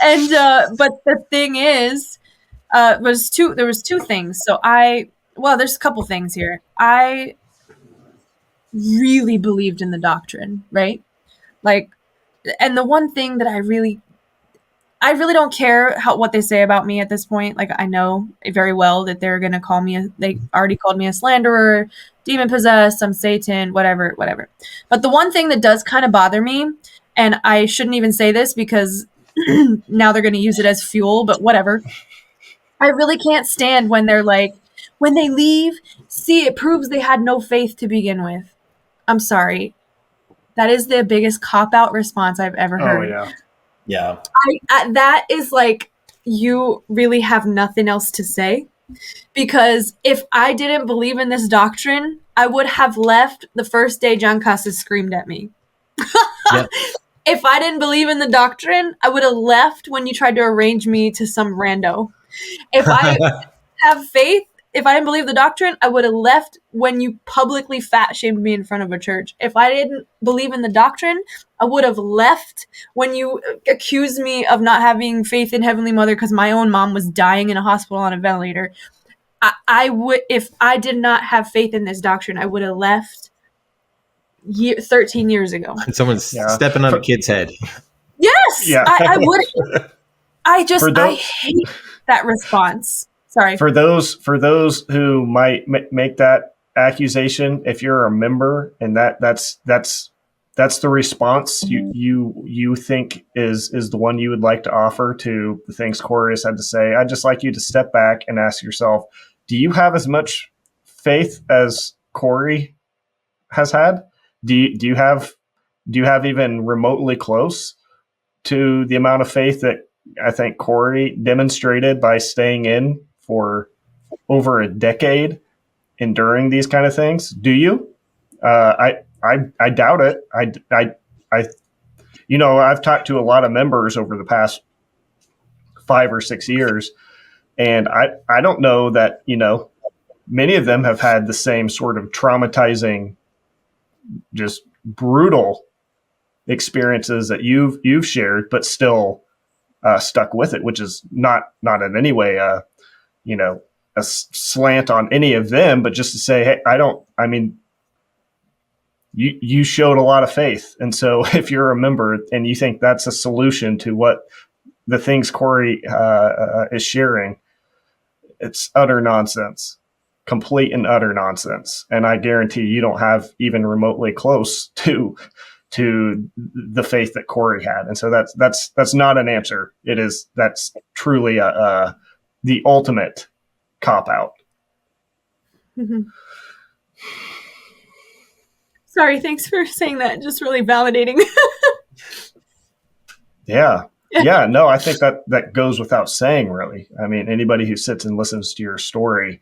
And, but the thing is, there was two things. So there's a couple things here. I really believed in the doctrine, right? Like, and the one thing that I really don't care what they say about me at this point. Like, I know very well that they're going to call me, they already called me a slanderer, demon possessed, I'm Satan, whatever. But the one thing that does kind of bother me, and I shouldn't even say this because now they're going to use it as fuel, but whatever. I really can't stand when they're like, when they leave, see, it proves they had no faith to begin with. I'm sorry. That is the biggest cop-out response I've ever heard. Oh, yeah. Yeah. That is like, you really have nothing else to say. Because if I didn't believe in this doctrine, I would have left the first day John Casas screamed at me. Yep. If I didn't believe in the doctrine, I would have left when you tried to arrange me to some rando. If I have faith, if I didn't believe the doctrine, I would have left when you publicly fat shamed me in front of a church. If I didn't believe in the doctrine, I would have left when you accused me of not having faith in Heavenly Mother because my own mom was dying in a hospital on a ventilator. I would, if I did not have faith in this doctrine, I would have left 13 years ago. And someone's stepping on a kid's head. Yes, yeah. I would. I hate that response. Sorry. For those who might make that accusation, if you're a member and that's the response you think is the one you would like to offer to the things Cory has had to say, I'd just like you to step back and ask yourself, do you have as much faith as Cory has had? Do you have even remotely close to the amount of faith that I think Cory demonstrated by staying in for over a decade, enduring these kind of things? Do you? I doubt it. I've talked to a lot of members over the past 5 or 6 years, and I don't know that, many of them have had the same sort of traumatizing, just brutal experiences that you've shared, but still stuck with it, which is not in any way a slant on any of them, but just to say, hey, you showed a lot of faith. And so if you're a member and you think that's a solution to what the things Cory is sharing, it's utter nonsense, complete and utter nonsense. And I guarantee you don't have even remotely close to the faith that Cory had. And so that's not an answer. That's truly the ultimate cop out. Mm-hmm. Sorry, thanks for saying that. Just really validating. Yeah. No, I think that goes without saying, really. I mean, anybody who sits and listens to your story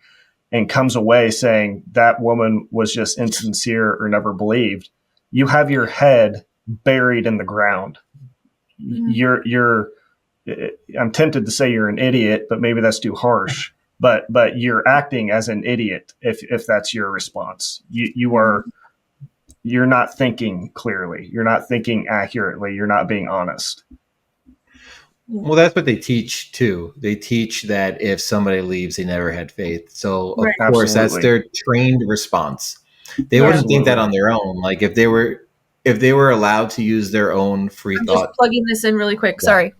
and comes away saying that woman was just insincere or never believed, you have your head buried in the ground. Mm-hmm. I'm tempted to say you're an idiot, but maybe that's too harsh. But you're acting as an idiot if that's your response. You're not thinking clearly. You're not thinking accurately. You're not being honest. Well, that's what they teach too. They teach that if somebody leaves, they never had faith. So of course, that's their trained response. They wouldn't think that on their own. Like if they were allowed to use their own free thought. Just plugging this in really quick. Yeah. Sorry.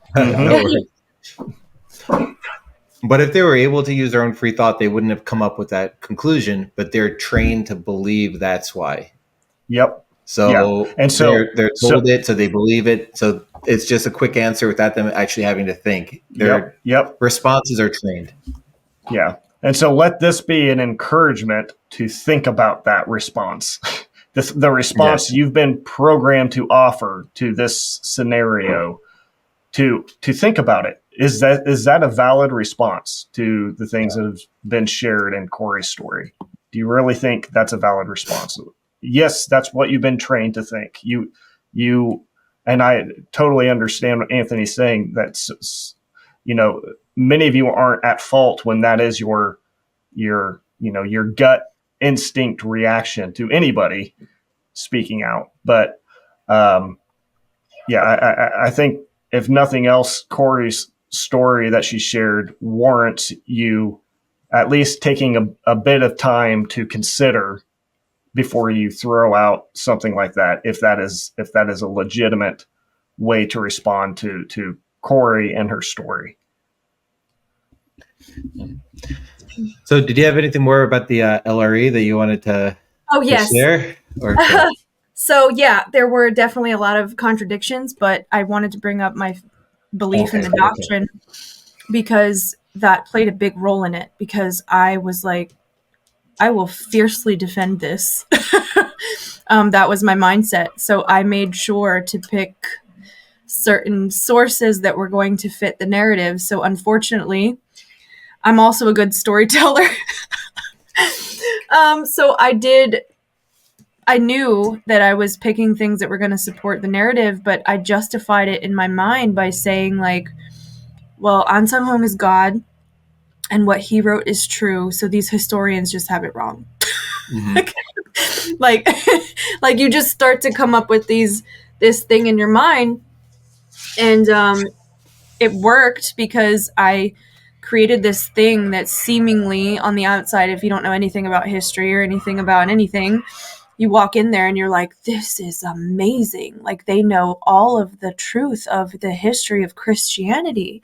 But if they were able to use their own free thought, they wouldn't have come up with that conclusion. But they're trained to believe that's why. Yep. So and so they're told it, so they believe it. So it's just a quick answer without them actually having to think. Their responses are trained. Yeah. And so let this be an encouragement to think about that response. The response you've been programmed to offer to this scenario, to think about it. Is that a valid response to the things that have been shared in Cory's story? Do you really think that's a valid response? Yes, that's what you've been trained to think. You, and I totally understand what Anthony's saying. That's, many of you aren't at fault when that is your gut instinct reaction to anybody speaking out. But I think if nothing else, Cory's story that she shared warrants you at least taking a bit of time to consider before you throw out something like that, if that is a legitimate way to respond to Cory and her story. So did you have anything more about the LRE that you wanted to share? Or So there were definitely a lot of contradictions, but I wanted to bring up my belief in the doctrine because that played a big role in it, because I was like, I will fiercely defend this. That was my mindset. So I made sure to pick certain sources that were going to fit the narrative. So unfortunately, I'm also a good storyteller. So I knew that I was picking things that were going to support the narrative, but I justified it in my mind by saying like, well, Ahnsahnghong is God and what he wrote is true. So these historians just have it wrong. Mm-hmm. like you just start to come up with this thing in your mind. And it worked because I created this thing that seemingly on the outside, if you don't know anything about history or anything about anything, you walk in there and you're like, this is amazing. Like they know all of the truth of the history of Christianity.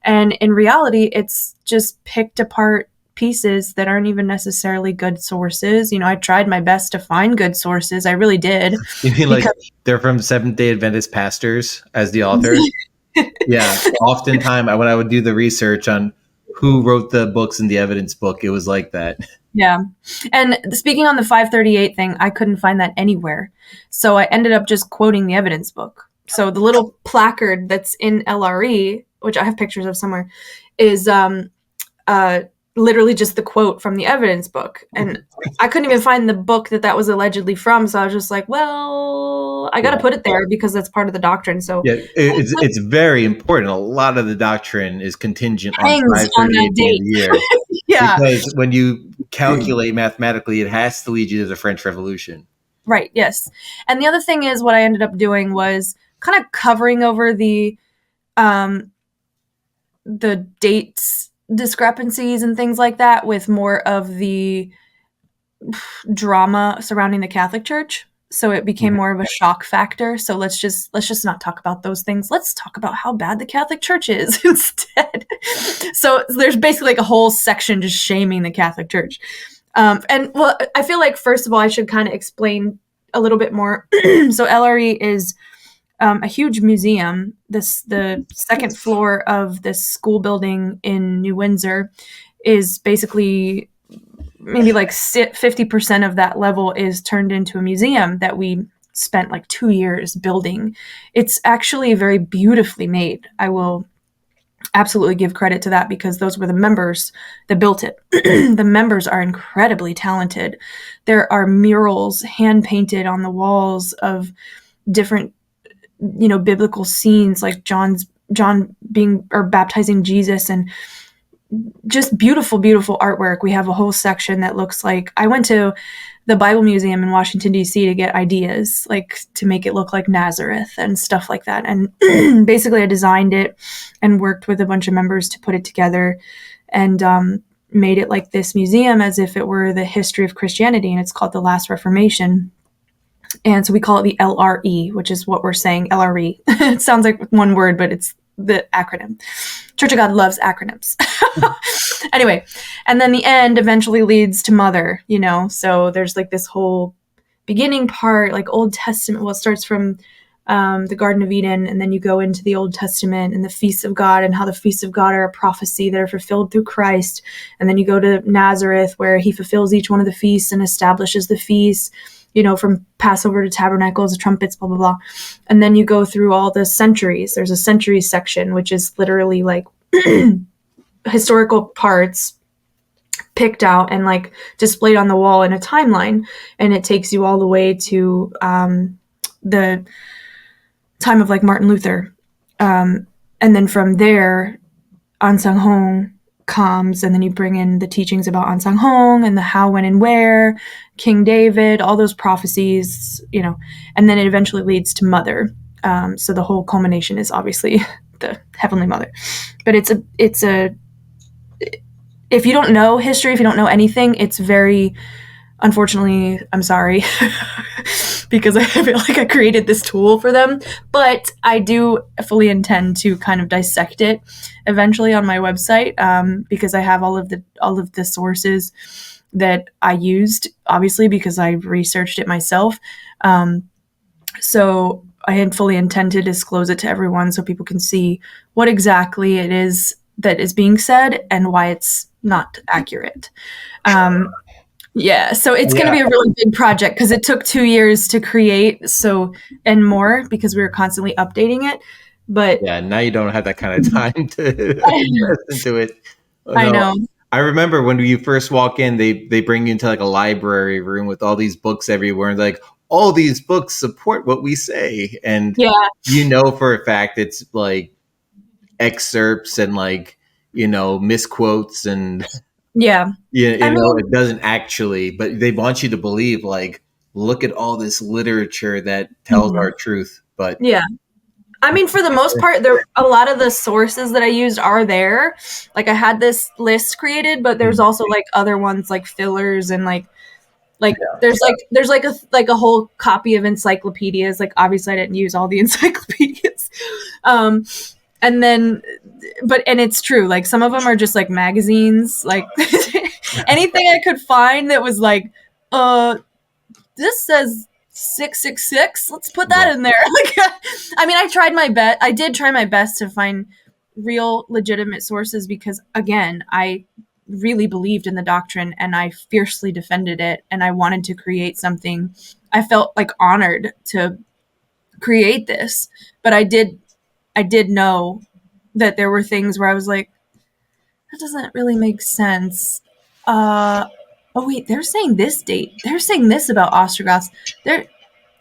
And in reality, it's just picked apart pieces that aren't even necessarily good sources. I tried my best to find good sources. I really did. You mean like they're from Seventh-day Adventist pastors as the authors? Yeah. Oftentimes, when I would do the research on who wrote the books in the evidence book, it was like that. Yeah. And speaking on the 538 thing, I couldn't find that anywhere. So I ended up just quoting the evidence book. So the little placard that's in LRE, which I have pictures of somewhere, is literally just the quote from the evidence book. And I couldn't even find the book that was allegedly from. So I was just like, well, I got to put it there because that's part of the doctrine. So yeah, it's very important. A lot of the doctrine is contingent on that date. Year. Yeah. Because when you calculate mathematically, it has to lead you to the French Revolution. Right. Yes. And the other thing is what I ended up doing was kind of covering over the dates discrepancies and things like that with more of the drama surrounding the Catholic Church. So it became more of a shock factor. So let's just not talk about those things. Let's talk about how bad the Catholic Church is instead. So there's basically like a whole section just shaming the Catholic Church. And well, I feel like first of all, I should kind of explain a little bit more. So LRE is a huge museum. The second floor of this school building in New Windsor is basically maybe like 50% of that level is turned into a museum that we spent like 2 years building. It's actually very beautifully made. I will absolutely give credit to that because those were the members that built it. The members are incredibly talented. There are murals hand painted on the walls of different biblical scenes like John being or baptizing Jesus, and just beautiful, beautiful artwork. We have a whole section that looks like I went to the Bible Museum in Washington, D.C. to get ideas, like to make it look like Nazareth and stuff like that. And basically I designed it and worked with a bunch of members to put it together and made it like this museum as if it were the history of Christianity. And it's called the Last Reformation. And so we call it the LRE, which is what we're saying, LRE. It sounds like one word, but it's the acronym. Church of God loves acronyms. Anyway, and then the end eventually leads to Mother, so there's like this whole beginning part, like Old Testament. Well, it starts from the Garden of Eden, and then you go into the Old Testament and the feasts of God and how the feasts of God are a prophecy that are fulfilled through Christ. And then you go to Nazareth where he fulfills each one of the feasts and establishes the feasts, from Passover to Tabernacles, trumpets, blah, blah, blah. And then you go through all the centuries. There's a centuries section, which is literally like historical parts picked out and like displayed on the wall in a timeline. And it takes you all the way to the time of like Martin Luther. And then from there, Ahnsahnghong comes, and then you bring in the teachings about Ahnsahnghong and the how, when, and where, King David, all those prophecies, and then it eventually leads to Mother. So the whole culmination is obviously the Heavenly Mother. But it's a if you don't know history, if you don't know anything, it's very, unfortunately, I'm sorry, because I feel like I created this tool for them, but I do fully intend to kind of dissect it eventually on my website, because I have all of the sources that I used, obviously, because I researched it myself. So I fully intend to disclose it to everyone so people can see what exactly it is that is being said and why it's not accurate. Yeah, so it's going to be a really big project because it took 2 years to create, and more because we were constantly updating it. But yeah, now you don't have that kind of time to invest into it. I know. I remember when you first walk in, they bring you into like a library room with all these books everywhere, and like all these books support what we say, and for a fact it's like excerpts and like misquotes and. Yeah. It doesn't actually, but they want you to believe, like, look at all this literature that tells our truth. But yeah, I mean, for the most part, a lot of the sources that I used are there. Like I had this list created, but there's also like other ones like fillers and there's a whole copy of encyclopedias. Like obviously I didn't use all the encyclopedias. And then, and it's true, like some of them are just like magazines, like anything I could find that was like, this says 666. Let's put that in there. Like, I mean, I did try my best to find real legitimate sources because, again, I really believed in the doctrine and I fiercely defended it, and I wanted to create something. I felt like honored to create this, but I did know that there were things where I was like, that doesn't really make sense. Oh wait, they're saying this date. They're saying this about Ostrogoths. They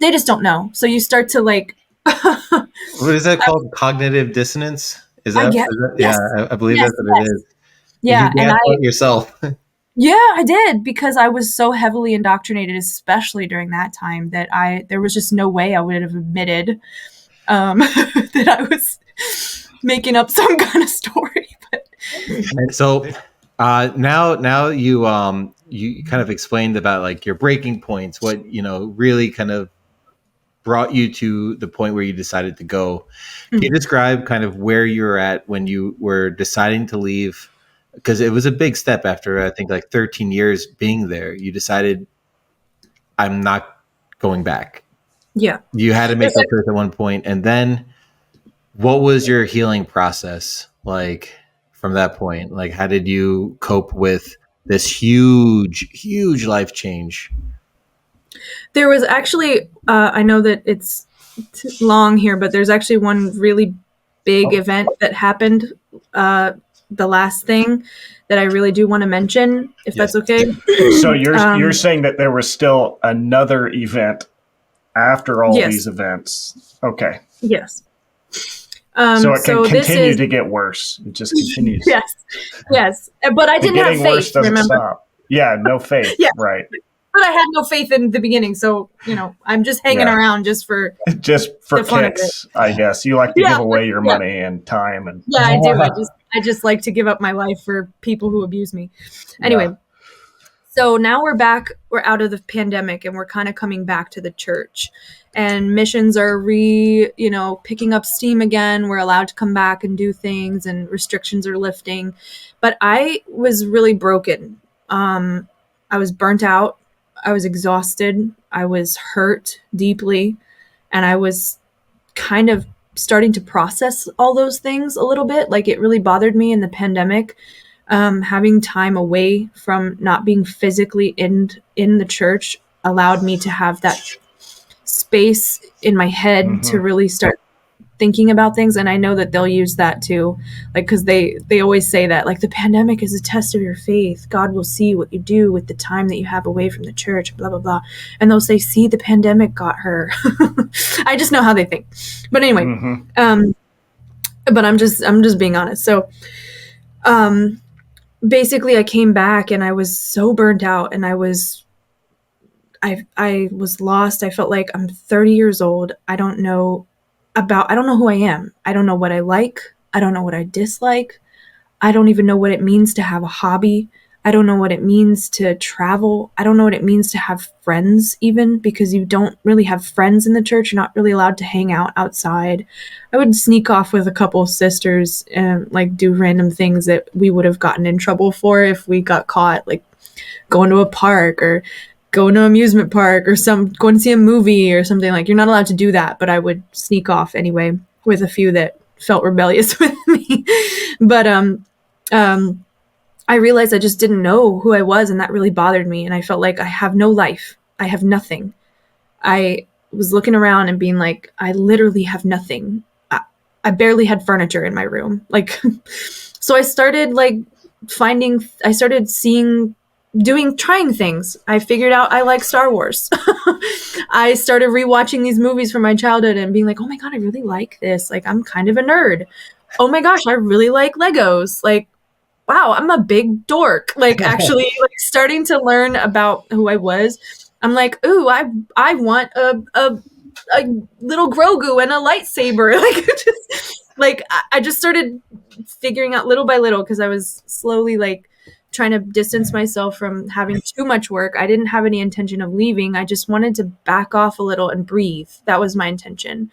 just don't know. So you start to like. What is that called? Cognitive dissonance? Is that? Yes. Yeah, I believe that's what it is. Yeah, and yourself. Yeah, I did, because I was so heavily indoctrinated, especially during that time, that there was just no way I would have admitted that I was making up some kind of story. But and so now you kind of explained about like your breaking points, what really kind of brought you to the point where you decided to go. Can you describe kind of where you were at when you were deciding to leave? Because it was a big step after, I think, like 13 years being there. You decided, I'm not going back. Yeah. You had to make that choice at one point. And then what was your healing process like from that point? Like, how did you cope with this huge, huge life change? There was actually, I know that it's long here, but there's actually one really big event that happened, the last thing that I really do want to mention, if that's okay. So you're saying that there was still another event after all these events. Okay. Yes. So it can continue to get worse. It just continues. Yes. But I didn't have faith, worse doesn't remember? Stop. Yeah, no faith. Yeah. Right. But I had no faith in the beginning, so I'm just hanging around just for kicks, I guess. You like to give away your money and time, and I do. I just like to give up my life for people who abuse me. Anyway, so now we're back. We're out of the pandemic, and we're kind of coming back to the church. And missions are picking up steam again. We're allowed to come back and do things, and restrictions are lifting. But I was really broken. I was burnt out. I was exhausted. I was hurt deeply. And I was kind of starting to process all those things a little bit. Like, it really bothered me in the pandemic. Having time away from not being physically in the church allowed me to have that space in my head to really start thinking about things. And I know that they'll use that too, like, because they always say that, like, the pandemic is a test of your faith. God will see what you do with the time that you have away from the church, blah blah blah. And they'll say, see, the pandemic got her. I just know how they think. But anyway, but I'm just being honest. So basically I came back and I was so burnt out, and I was lost. I felt like I'm 30 years old. I don't know who I am. I don't know what I like. I don't know what I dislike. I don't even know what it means to have a hobby. I don't know what it means to travel. I don't know what it means to have friends, even, because you don't really have friends in the church. You're not really allowed to hang out outside. I would sneak off with a couple of sisters and like do random things that we would have gotten in trouble for if we got caught, like going to a park or going to an amusement park or going to see a movie or something. Like, you're not allowed to do that, but I would sneak off anyway with a few that felt rebellious with me. But I realized I just didn't know who I was, and that really bothered me. And I felt like I have no life. I have nothing. I was looking around and being like, I literally have nothing. I barely had furniture in my room. Like, so I started trying things. I figured out I like Star Wars. I started rewatching these movies from my childhood and being like, oh my God, I really like this. Like, I'm kind of a nerd. Oh my gosh, I really like Legos. Like, wow, I'm a big dork. Like, actually, like, starting to learn about who I was. I'm like, ooh, I want a little Grogu and a lightsaber. Like, I just started figuring out little by little, because I was slowly like trying to distance myself from having too much work. I didn't have any intention of leaving. I just wanted to back off a little and breathe. That was my intention.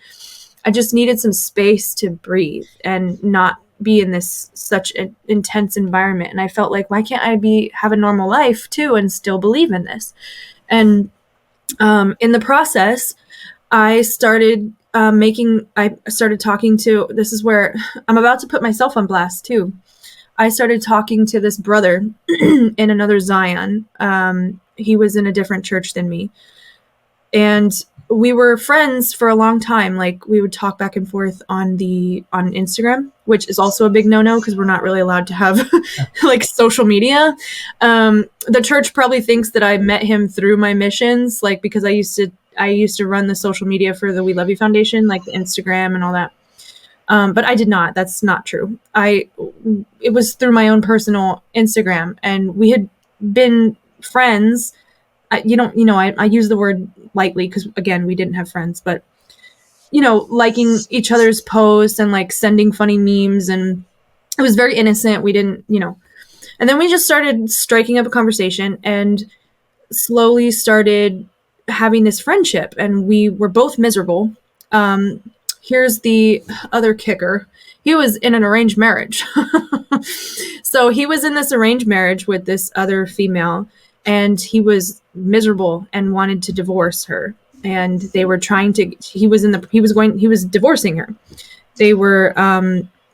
I just needed some space to breathe and not be in this such an intense environment. And I felt like, why can't I have a normal life too and still believe in this? And in the process, I started talking to, this is where I'm about to put myself on blast too. I started talking to this brother in another Zion. He was in a different church than me. And we were friends for a long time. Like, we would talk back and forth on Instagram, which is also a big no-no because we're not really allowed to have like social media. The church probably thinks that I met him through my missions, like, because I used to run the social media for the We Love You Foundation, like the Instagram and all that. But I did not. That's not true. It was through my own personal Instagram, and we had been friends. I use the word lightly because, again, we didn't have friends, but, liking each other's posts and like sending funny memes, and it was very innocent. We didn't, and then we just started striking up a conversation and slowly started having this friendship, and we were both miserable. Here's the other kicker. He was in an arranged marriage. So he was in this arranged marriage with this other female, and he was miserable and wanted to divorce her. And they were he was divorcing her. They were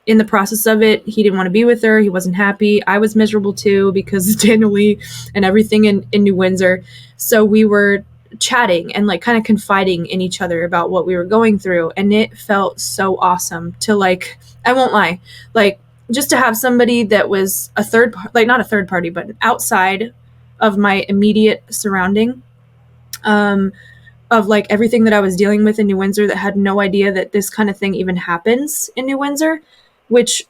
in the process of it. He didn't want to be with her. He wasn't happy. I was miserable too because of Daniel Lee and everything in New Windsor. So we were chatting and like kind of confiding in each other about what we were going through, and it felt so awesome to, like, I won't lie, like, just to have somebody that was not a third party, but outside of my immediate surrounding, of like everything that I was dealing with in New Windsor, that had no idea that this kind of thing even happens in New Windsor, which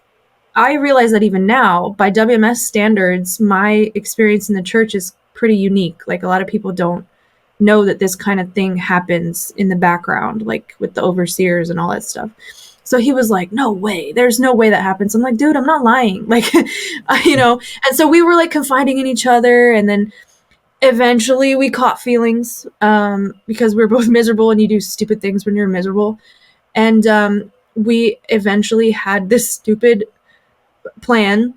I realize that even now, by WMS standards, my experience in the church is pretty unique. Like, a lot of people don't know that this kind of thing happens in the background, like with the overseers and all that stuff. So he was like, no way, there's no way that happens. I'm like, dude, I'm not lying. Like, and so we were like confiding in each other. And then eventually we caught feelings, because we were both miserable, and you do stupid things when you're miserable. And we eventually had this stupid plan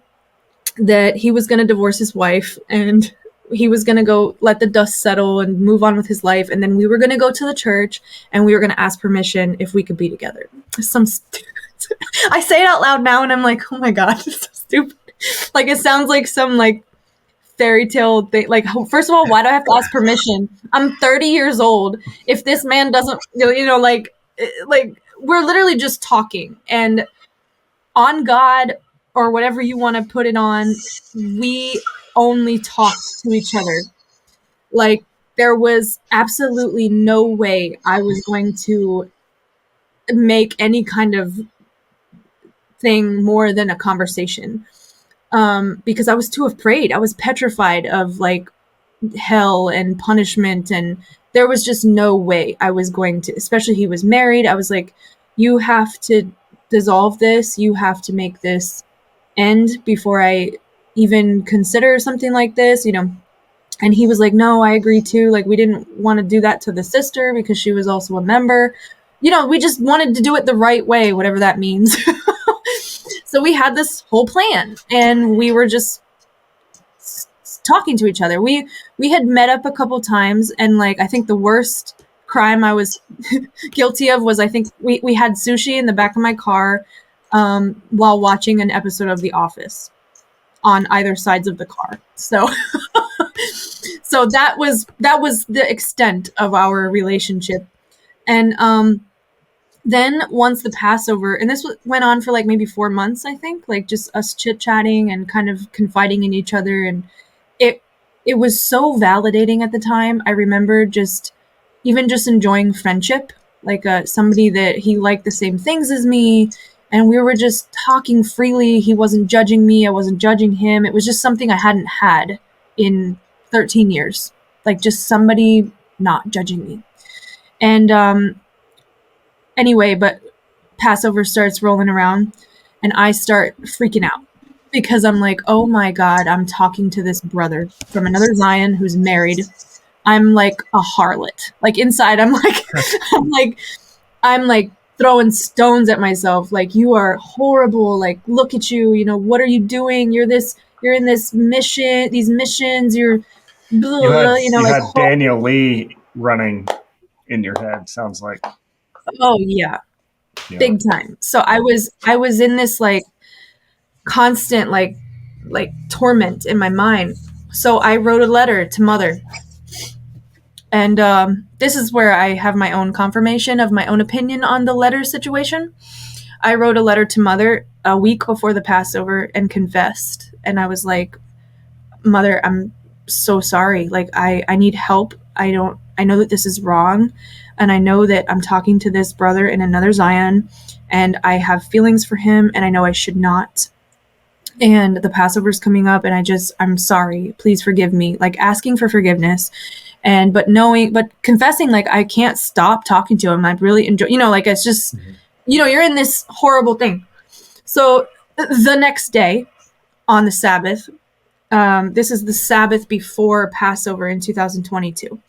that he was going to divorce his wife, and he was going to go let the dust settle and move on with his life. And then we were going to go to the church, and we were going to ask permission if we could be together. I say it out loud now, and I'm like, oh my God, it's so stupid. Like, it sounds like some like fairy tale thing. Like, first of all, why do I have to ask permission? I'm 30 years old. If this man doesn't, like we're literally just talking, and on God, or whatever you want to put it on, we only talked to each other. Like, there was absolutely no way I was going to make any kind of thing more than a conversation, because I was too afraid. I was petrified of like hell and punishment, and there was just no way I was going to, especially he was married. I was like, you have to dissolve this. You have to make this end before I even consider something like this, And he was like, no, I agree too. Like, we didn't want to do that to the sister because she was also a member. We just wanted to do it the right way, whatever that means. So we had this whole plan, and we were just talking to each other. We had met up a couple times, and like, I think the worst crime I was guilty of was, I think we had sushi in the back of my car while watching an episode of The Office on either sides of the car. So so that was the extent of our relationship. And then once the Passover, and this went on for like maybe 4 months, I think, like just us chit-chatting and kind of confiding in each other, and it was so validating at the time. I remember just enjoying friendship, like somebody that he liked the same things as me, and we were just talking freely. He wasn't judging me, I wasn't judging him. It was just something I hadn't had in 13 years, like just somebody not judging me. And anyway, but Passover starts rolling around, and I start freaking out because I'm like, oh my God, I'm talking to this brother from another Zion who's married. I'm like a harlot. Like, inside, I'm like throwing stones at myself. Like, you are horrible. Like, look at you. You know, what are you doing? You're in this mission, these missions. You're, blah, you had Daniel Lee running in your head. Sounds like. Oh yeah, big time. So I was in this like constant like torment in my mind. So I wrote a letter to Mother. And this is where I have my own confirmation of my own opinion on the letter situation. I wrote a letter to Mother a week before the Passover and confessed. And I was like, Mother, I'm so sorry. Like, I need help. I know that this is wrong. And I know that I'm talking to this brother in another Zion. And I have feelings for him. And I know I should not. And the Passover's coming up. And I'm sorry. Please forgive me. Like, asking for forgiveness. But confessing, like, I can't stop talking to him. I really enjoy, like, it's just, you're in this horrible thing. So the next day on the Sabbath, this is the Sabbath before Passover in 2022.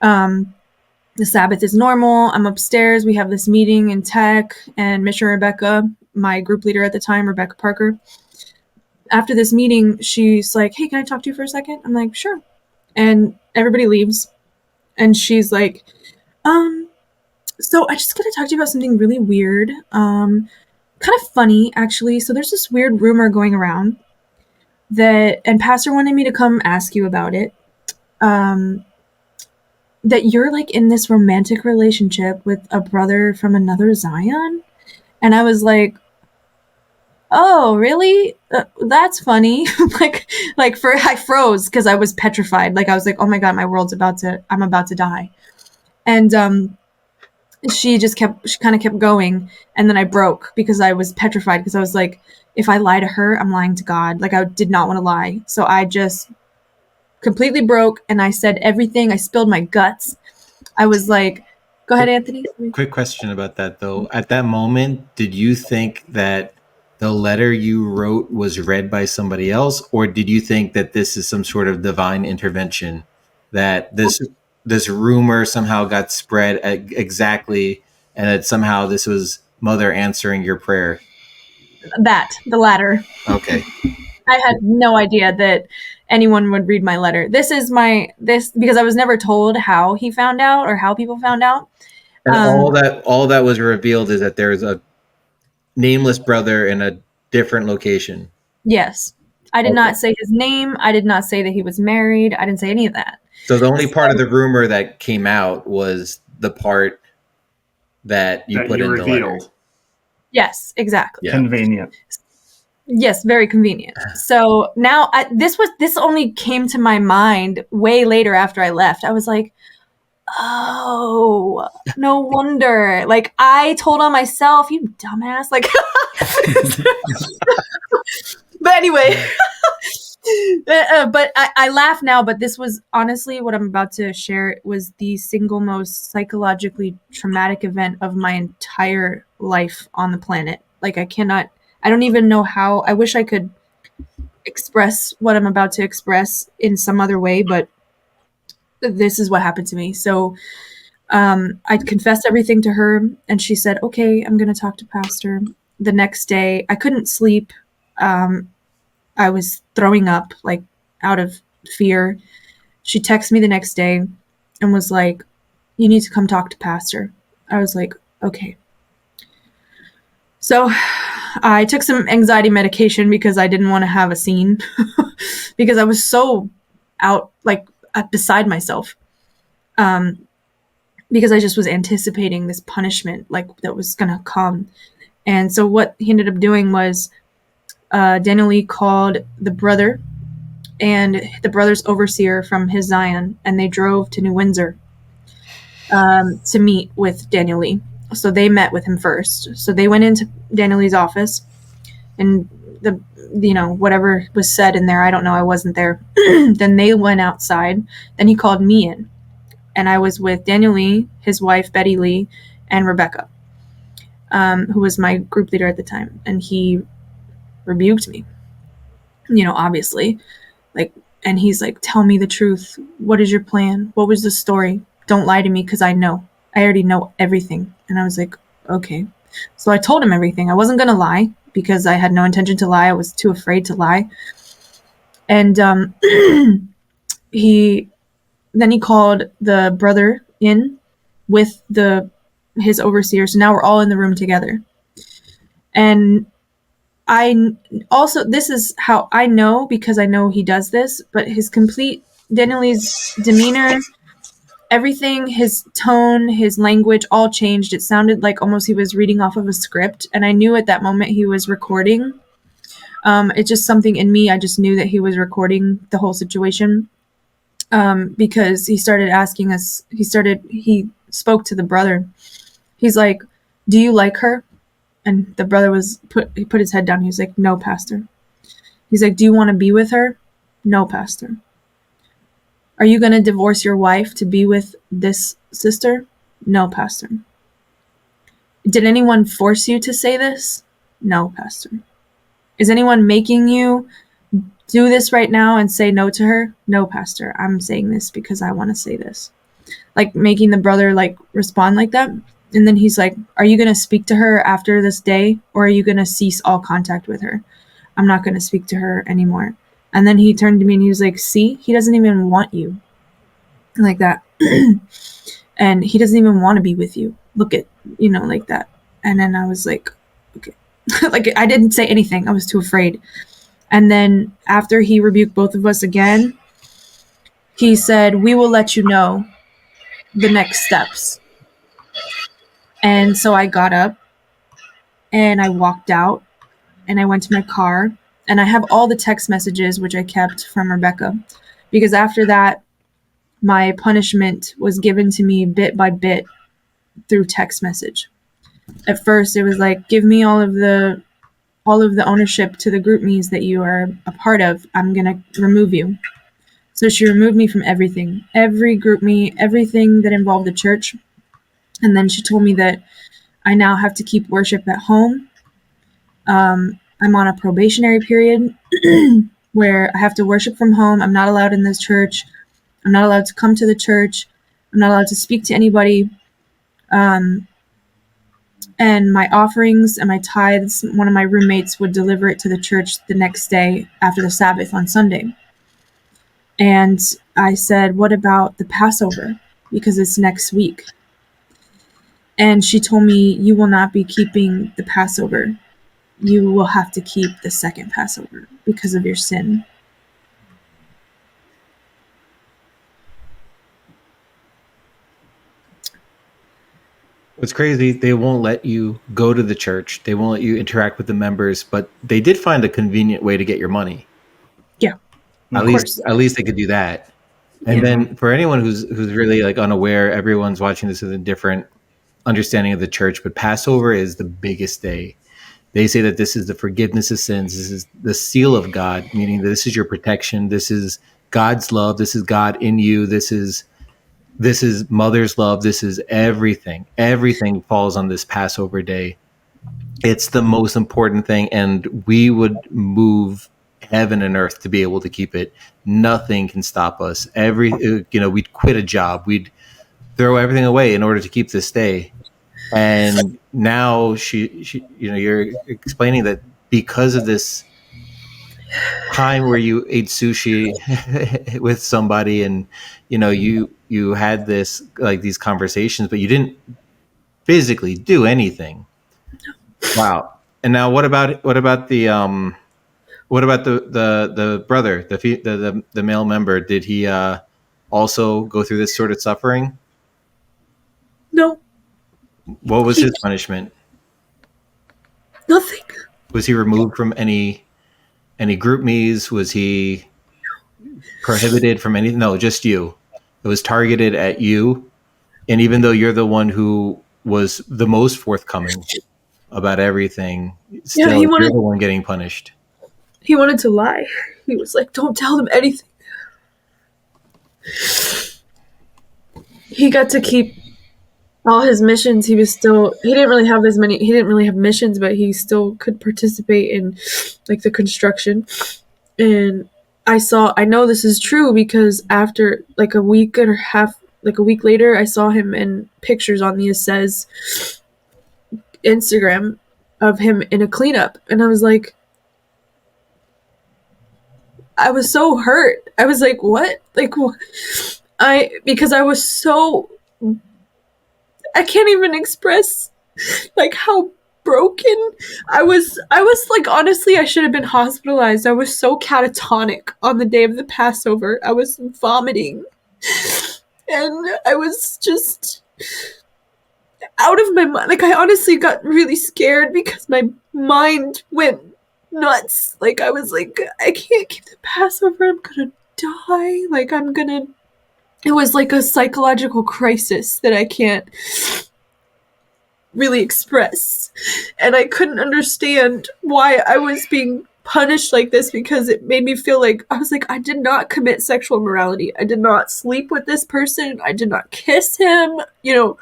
The Sabbath is normal. I'm upstairs. We have this meeting in tech, and Mission Rebecca, my group leader at the time, Rebecca Parker. After this meeting, she's like, hey, can I talk to you for a second? I'm like, sure. And everybody leaves. And she's like, so I just gotta talk to you about something really weird. Kind of funny, actually. So there's this weird rumor going around and Pastor wanted me to come ask you about it. That you're like in this romantic relationship with a brother from another Zion. And I was like, oh, really? That's funny. I froze because I was petrified. Like, I was like, oh my God, my world's I'm about to die. And she kind of kept going. And then I broke because I was petrified, because I was like, if I lie to her, I'm lying to God. Like, I did not want to lie. So I just completely broke, and I said everything. I spilled my guts. I was like, go ahead, Anthony. Quick question about that, though. At that moment, did you think that the letter you wrote was read by somebody else, or did you think that this is some sort of divine intervention, that this rumor somehow got spread exactly, and that somehow this was Mother answering your prayer? The latter. Okay. I had no idea that anyone would read my letter. This because I was never told how he found out or how people found out. And all that was revealed is that there's a nameless brother in a different location. Yes. I did not say his name. I did not say that he was married. I didn't say any of that. So the only part of the rumor that came out was the part that you put in the letter. Yes, exactly. Yeah. Convenient. Yes, very convenient. So now this only came to my mind way later after I left. I was like, oh, no wonder. Like, I told on myself, you dumbass. Like, but anyway, but I laugh now, but this was honestly what I'm about to share was the single most psychologically traumatic event of my entire life on the planet. Like, I don't even know how. I wish I could express what I'm about to express in some other way, but this is what happened to me. So I confessed everything to her, and she said, okay, I'm going to talk to Pastor. The next day, I couldn't sleep. I was throwing up, like, out of fear. She texted me the next day and was like, you need to come talk to Pastor. I was like, okay. So I took some anxiety medication because I didn't want to have a scene because I was so beside myself. Because I just was anticipating this punishment, like, that was going to come. And so what he ended up doing was Daniel Lee called the brother and the brother's overseer from his Zion, and they drove to New Windsor to meet with Daniel Lee. So they met with him first. So they went into Daniel Lee's office, and whatever was said in there, I don't know, I wasn't there. Then they went outside. Then he called me in, and I was with Daniel Lee, his wife Betty Lee, and Rebecca, who was my group leader at the time. And he rebuked me, obviously, and he's like, tell me the truth. What is your plan? What was the story? Don't lie to me, because I already know everything. And I was like, okay. So I told him everything. I wasn't going to lie because I had no intention to lie. I was too afraid to lie. And he called the brother in with his overseer. So now we're all in the room together. And I also, this is how I know, because I know he does this, but Daniel Lee's demeanor, everything, his tone, his language, all changed. It sounded like almost he was reading off of a script. And I knew at that moment he was recording. It's just something in me. I just knew that he was recording the whole situation. Because he started asking us, he spoke to the brother. He's like, do you like her? And the brother he put his head down. He was like, no, pastor. He's like, do you want to be with her? No, pastor. Are you going to divorce your wife to be with this sister? No, pastor. Did anyone force you to say this? No, pastor. Is anyone making you do this right now and say no to her? No, pastor. I'm saying this because I want to say this. Like, making the brother like respond like that. And then he's like, are you going to speak to her after this day, or are you going to cease all contact with her? I'm not going to speak to her anymore. And then he turned to me and he was like, see, he doesn't even want you. Like that. And he doesn't even want to be with you. Look at, like that. And then I was like, okay. Like, I didn't say anything. I was too afraid. And then after he rebuked both of us again, he said, we will let you know the next steps. And so I got up and I walked out and I went to my car, and I have all the text messages, which I kept from Rebecca, because after that, my punishment was given to me bit by bit through text message. At first, it was like, give me all of the ownership to the group me's that you are a part of. I'm going to remove you. So she removed me from everything, every group me, everything that involved the church. And then she told me that I now have to keep worship at home. I'm on a probationary period where I have to worship from home. I'm not allowed in this church. I'm not allowed to come to the church. I'm not allowed to speak to anybody. And my offerings and my tithes, one of my roommates would deliver it to the church the next day after the Sabbath on Sunday. And I said, what about the Passover? Because it's next week. And she told me, you will not be keeping the Passover. You will have to keep the second Passover because of your sin. What's crazy, they won't let you go to the church. They won't let you interact with the members, but they did find a convenient way to get your money. Yeah. At least they could do that. And then for anyone who's really like unaware, everyone's watching this with a different understanding of the church, but Passover is the biggest day. They say that this is the forgiveness of sins. This is the seal of God, meaning that this is your protection. This is God's love. This is God in you. This is mother's love. This is everything. Everything falls on this Passover day. It's the most important thing, and we would move heaven and earth to be able to keep it. Nothing can stop us. We'd quit a job. We'd throw everything away in order to keep this day. And now she you're explaining that because of this time where you ate sushi with somebody, and you had this, like, these conversations, but you didn't physically do anything. Wow. And now what about the brother, the male member? Did he also go through this sort of suffering? No. What was his punishment? Nothing. Was he removed from any group me's? Was he prohibited from anything? No, just you. It was targeted at you. And even though you're the one who was the most forthcoming about everything, still you're the one getting punished. He wanted to lie. He was like, don't tell them anything. He got to keep all his missions. He didn't really have missions, but he still could participate in like the construction. And I know this is true because after like a week later, I saw him in pictures on the Assez Instagram of him in a cleanup, and I was like, I was so hurt. I was like, what? Like, because I was so, I can't even express like how broken I was like, honestly, I should have been hospitalized. I was so catatonic on the day of the Passover. I was vomiting, and I was just out of my mind. Like, I honestly got really scared because my mind went nuts. Like, I was like, I can't keep the Passover. I'm gonna die. Like, it was like a psychological crisis that I can't really express. And I couldn't understand why I was being punished like this, because it made me feel like, I was like, I did not commit sexual immorality. I did not sleep with this person. I did not kiss him. You know,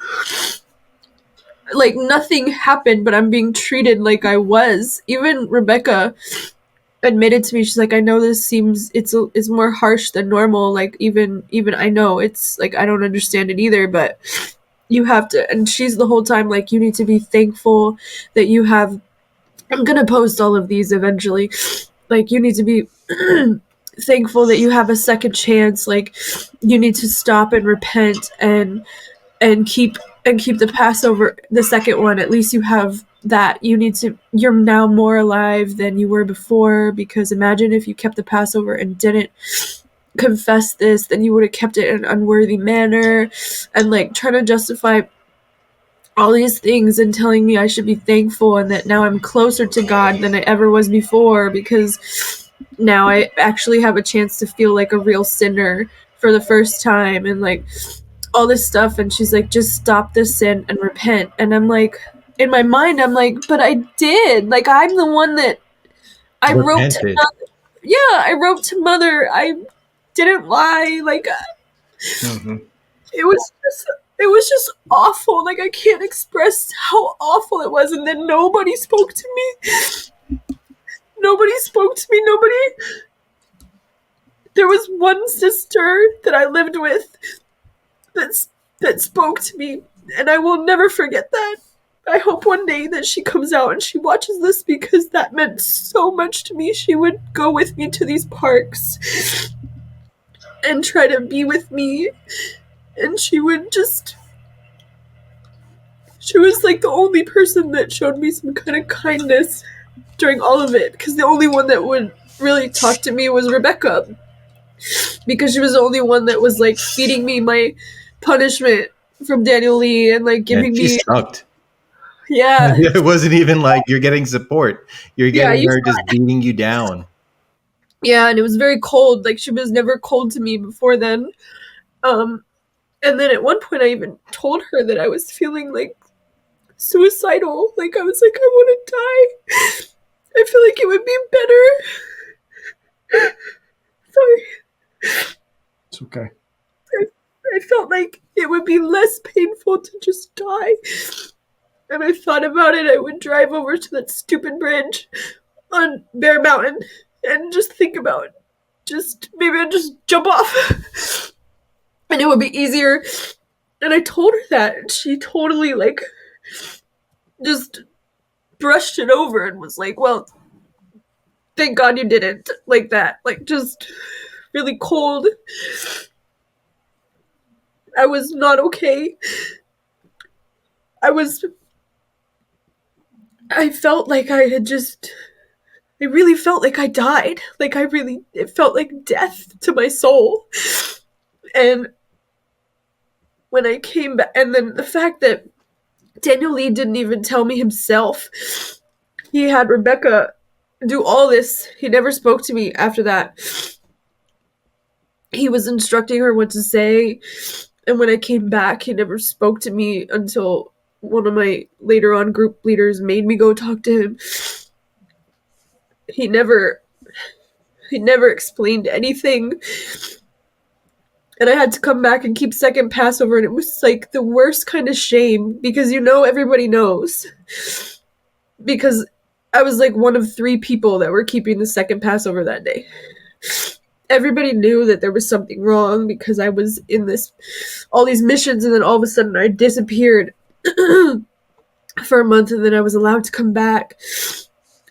like, nothing happened, but I'm being treated like I was. Even Rebecca admitted to me, she's like, I know this seems, it's more harsh than normal. Like, even I know it's like, I don't understand it either, but you have to. And she's the whole time like, you need to be thankful that you have, I'm gonna post all of these eventually, like, you need to be thankful that you have a second chance. Like, you need to stop and repent and keep the Passover, the second one. At least you have that. You're now more alive than you were before, because imagine if you kept the Passover and didn't confess this, then you would have kept it in an unworthy manner, and like trying to justify all these things and telling me I should be thankful and that now I'm closer to God than I ever was before, because now I actually have a chance to feel like a real sinner for the first time, and like all this stuff. And she's like, just stop this sin and repent. And I'm like, in my mind, I'm like, but I did. Like, I'm the one that I wrote to Mother. Yeah, I wrote to Mother. I didn't lie. Like, it was just awful. Like, I can't express how awful it was. And then nobody spoke to me. There was one sister that I lived with that spoke to me, and I will never forget that. I hope one day that she comes out and she watches this, because that meant so much to me. She would go with me to these parks and try to be with me, and she was like the only person that showed me some kind of kindness during all of it, because the only one that would really talk to me was Rebecca, because she was the only one that was like feeding me my punishment from Daniel Lee and like giving me. Sucked. Yeah. It wasn't even like you're getting support. You're getting her just beating you down. Yeah, and it was very cold. Like, she was never cold to me before then. And then at one point I even told her that I was feeling like suicidal. Like, I was like, I want to die. I feel like it would be better. Sorry. It's okay. I felt like it would be less painful to just die. And I thought about it. I would drive over to that stupid bridge on Bear Mountain and just think about maybe I'd just jump off. And it would be easier. And I told her that, and she totally like just brushed it over and was like, well, thank God you didn't, like that. Like, just really cold. I was not okay. I felt like I really felt like I died. Like, it felt like death to my soul. And when I came back, and then the fact that Daniel Lee didn't even tell me himself. He had Rebecca do all this. He never spoke to me after that. He was instructing her what to say. And when I came back, he never spoke to me until one of my later on group leaders made me go talk to him. He never explained anything. And I had to come back and keep second Passover, and it was like the worst kind of shame, because everybody knows. Because I was like one of 3 people that were keeping the second Passover that day. Everybody knew that there was something wrong, because I was in all these missions, and then all of a sudden I disappeared. for a month, and then I was allowed to come back,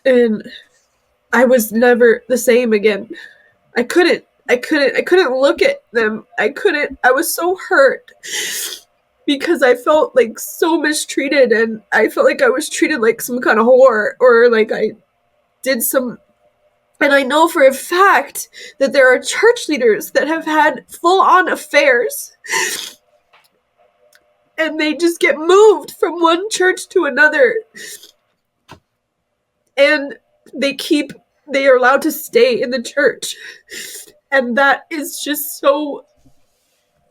and I was never the same again. I couldn't look at them. I was so hurt because I felt like so mistreated, and I felt like I was treated like some kind of whore, or like I did some. And I know for a fact that there are church leaders that have had full-on affairs, and they just get moved from one church to another, and they are allowed to stay in the church, and that is just so.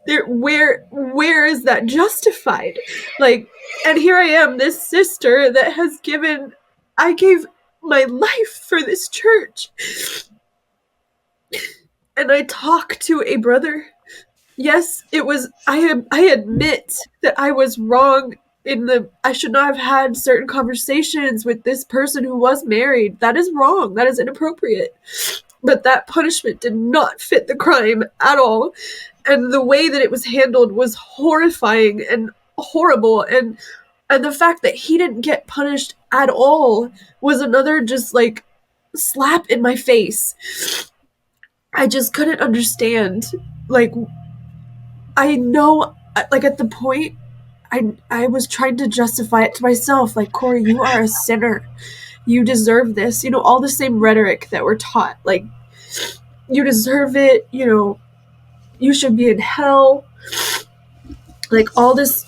Where is that justified? Like, and here I am, this sister that has I gave my life for this church, and I talk to a brother. Yes, it was. I admit that I was wrong I should not have had certain conversations with this person who was married. That is wrong. That is inappropriate. But that punishment did not fit the crime at all. And the way that it was handled was horrifying and horrible. And the fact that he didn't get punished at all was another just like slap in my face. I just couldn't understand. Like, I know, like, at the point, I was trying to justify it to myself. Like, Cory, you are a sinner. You deserve this. You know, all the same rhetoric that we're taught. Like, you deserve it. You know, you should be in hell. Like, all this.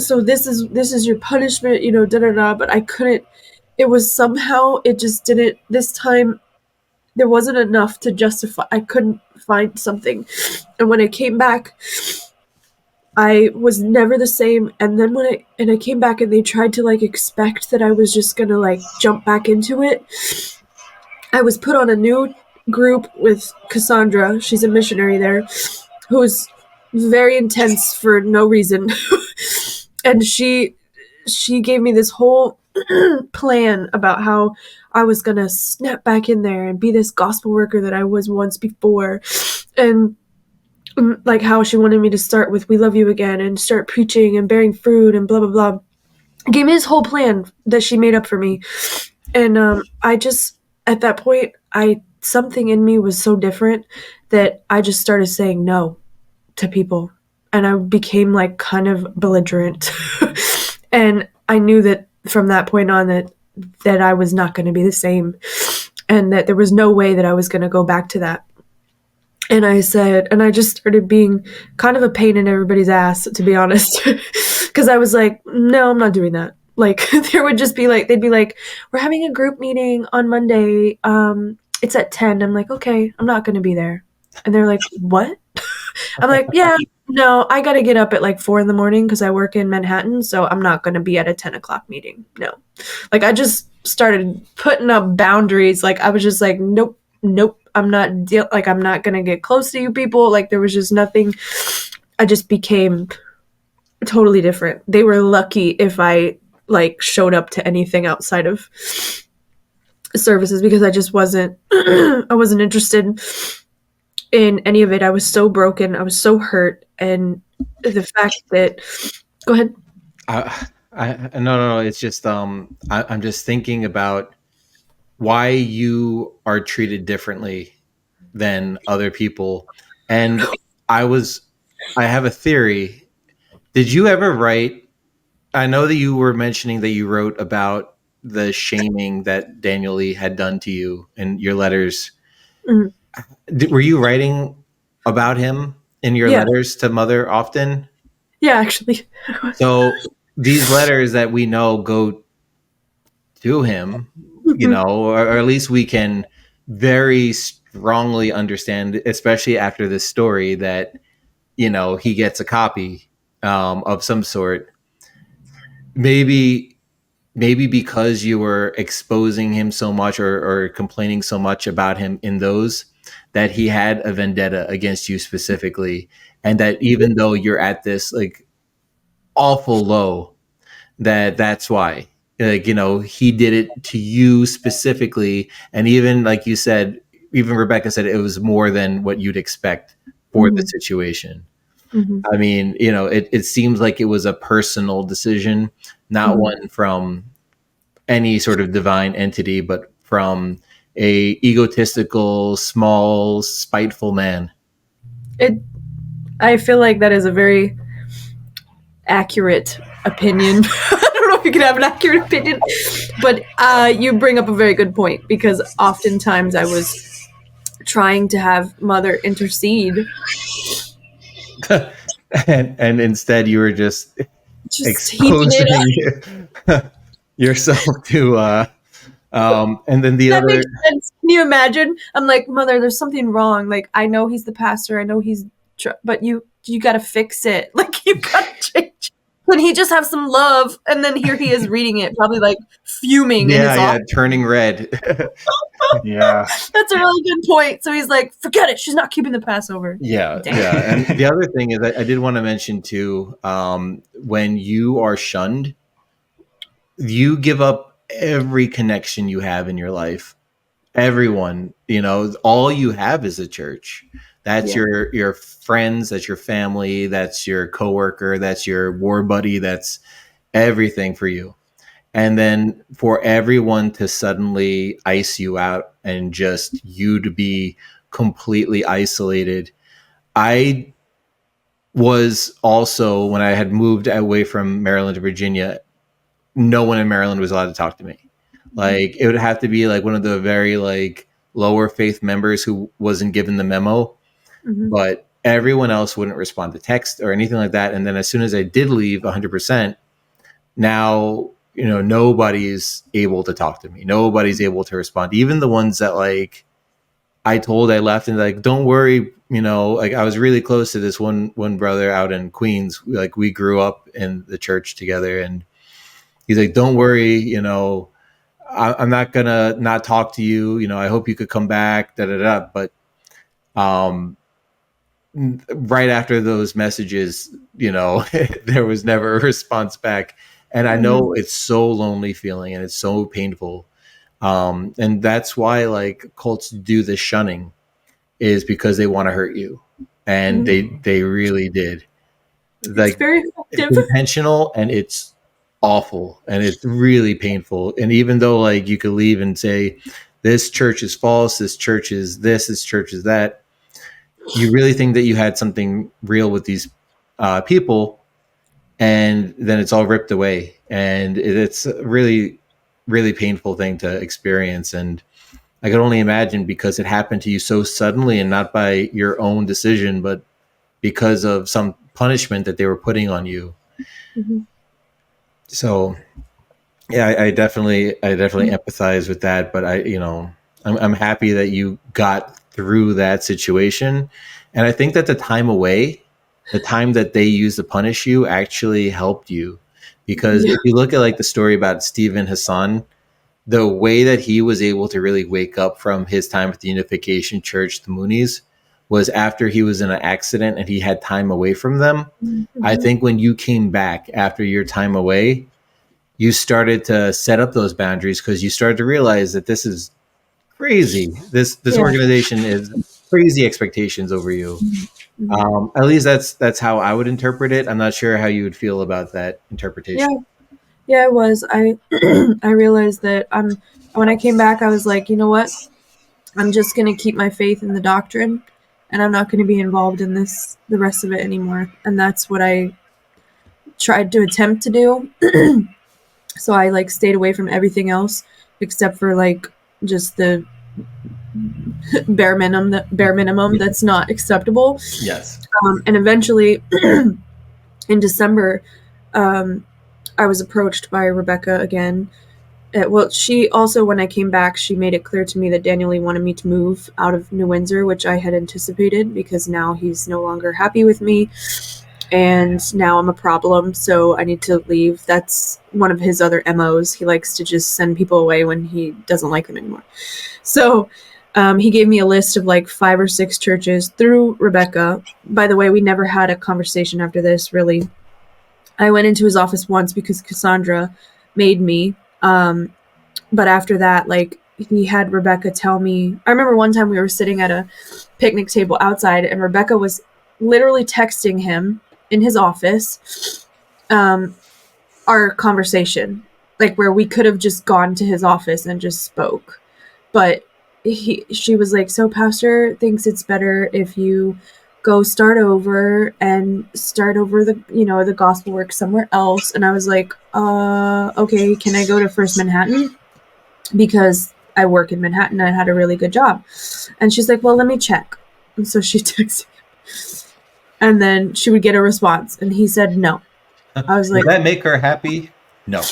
So this is your punishment. You know, da-da-da. But I couldn't. It was somehow, it just didn't. This time, there wasn't enough to justify. I couldn't find something. And when I came back, I was never the same. And then when I came back, and they tried to like expect that I was just gonna like jump back into it, I was put on a new group with Cassandra. She's a missionary there, who's very intense for no reason. And she gave me this whole plan about how I was gonna snap back in there and be this gospel worker that I was once before. And like how she wanted me to start with "We love you" again and start preaching and bearing fruit and blah blah blah. Gave me this whole plan that she made up for me. And I just, at that point, something in me was so different that I just started saying no to people, and I became like kind of belligerent. And I knew that from that point on that I was not going to be the same, and that there was no way that I was going to go back to that. And I just started being kind of a pain in everybody's ass, to be honest. Because I was like, no, I'm not doing that. Like, there would just be like, they'd be like, we're having a group meeting on Monday. It's at 10. I'm like, okay, I'm not going to be there. And they're like, what? I'm like, yeah, no, I got to get up at like 4 a.m. because I work in Manhattan. So I'm not going to be at a 10 o'clock meeting. No. Like, I just started putting up boundaries. Like, I was just like, nope. I'm not I'm not going to get close to you people. Like, there was just nothing. I just became totally different. They were lucky if I like showed up to anything outside of services, because I just wasn't I wasn't interested in any of it. I was so broken. I was so hurt. And the fact that, go ahead. No. It's just, I'm just thinking about why you are treated differently than other people. And I have a theory. Did you ever write, I know that you were mentioning that you wrote about the shaming that Daniel Lee had done to you in your letters. Mm-hmm. Were you writing about him in your letters to Mother often? Yeah, actually. So these letters that we know go to him, you know, or at least we can very strongly understand, especially after this story, that, you know, he gets a copy of some sort. Maybe because you were exposing him so much or complaining so much about him in those, that he had a vendetta against you specifically. And that even though you're at this like awful low, that's why, like, you know, he did it to you specifically. And even like you said, even Rebecca said, it was more than what you'd expect for the situation. I mean, it seems like it was a personal decision, not one from any sort of divine entity, but from a egotistical, small, spiteful man. I feel like that is a very accurate opinion. I don't know if you can have an accurate opinion, but you bring up a very good point, because oftentimes I was trying to have Mother intercede. and instead you were just exposing yourself to and then the that other makes sense. Can you imagine? I'm like, Mother, there's something wrong. Like, I know he's the pastor, I know he's but you gotta fix it. Like, you gotta change. Can he just have some love? And then here he is reading it, probably like fuming in his office. Turning red. Yeah, that's a really good point. So he's like, forget it, she's not keeping the Passover. Yeah. Damn. Yeah. And the other thing is, I did want to mention too, when you are shunned, you give up every connection you have in your life. Everyone, all you have is a church. That's your friends, that's your family, that's your coworker, that's your war buddy, that's everything for you. And then for everyone to suddenly ice you out and just you to be completely isolated. I was also, when I had moved away from Maryland to Virginia, no one in Maryland was allowed to talk to me. Like, it would have to be like one of the very like lower faith members who wasn't given the memo, but everyone else wouldn't respond to text or anything like that. And then as soon as I did leave 100%, now, nobody's able to talk to me. Nobody's able to respond. Even the ones that like I left and like, don't worry, like I was really close to this one brother out in Queens. Like, we grew up in the church together, and he's like, don't worry, I'm not gonna not talk to you. I hope you could come back, But right after those messages, there was never a response back. And I know it's so lonely feeling, and it's so painful. And that's why like cults do the shunning, is because they want to hurt you. And they really did. Like, it's very effective. It's intentional, and it's awful, and it's really painful. And even though like you could leave and say, this church is false, this church is this church is that, you really think that you had something real with these people, and then it's all ripped away. And it's a really, really painful thing to experience. And I could only imagine, because it happened to you so suddenly, and not by your own decision, but because of some punishment that they were putting on you. So yeah, I definitely empathize with that. But I'm happy that you got through that situation. And I think that the time away, the time that they used to punish you, actually helped you. Because if you look at like the story about Stephen Hassan, the way that he was able to really wake up from his time at the Unification Church, the Moonies, was after he was in an accident and he had time away from them. I think when you came back after your time away, you started to set up those boundaries, because you started to realize that this is crazy. This organization is crazy expectations over you. At least that's how I would interpret it. I'm not sure how you would feel about that interpretation. Yeah, it was. I realized that when I came back, I was like, you know what? I'm just going to keep my faith in the doctrine, and I'm not going to be involved in the rest of it anymore. And that's what I tried to attempt to do. So I like stayed away from everything else except for like just the bare minimum that's not acceptable. Yes. And eventually in December, I was approached by Rebecca again. She also, when I came back, she made it clear to me that Daniel Lee wanted me to move out of New Windsor, which I had anticipated, because now he's no longer happy with me. And now I'm a problem, so I need to leave. That's one of his other MOs. He likes to just send people away when he doesn't like them anymore. So he gave me a list of like 5 or 6 churches through Rebecca. By the way, we never had a conversation after this, really. I went into his office once because Cassandra made me. But after that, like, he had Rebecca tell me. I remember one time we were sitting at a picnic table outside, and Rebecca was literally texting him in his office our conversation, like where we could have just gone to his office and just spoke. But she was like, so pastor thinks it's better if you go start over the gospel work somewhere else. And I was like, okay, can I go to First Manhattan? Because I work in Manhattan and I had a really good job. And she's like, well, let me check. And so she texted him. And then she would get a response. And he said no. I was like, would that make her happy? No.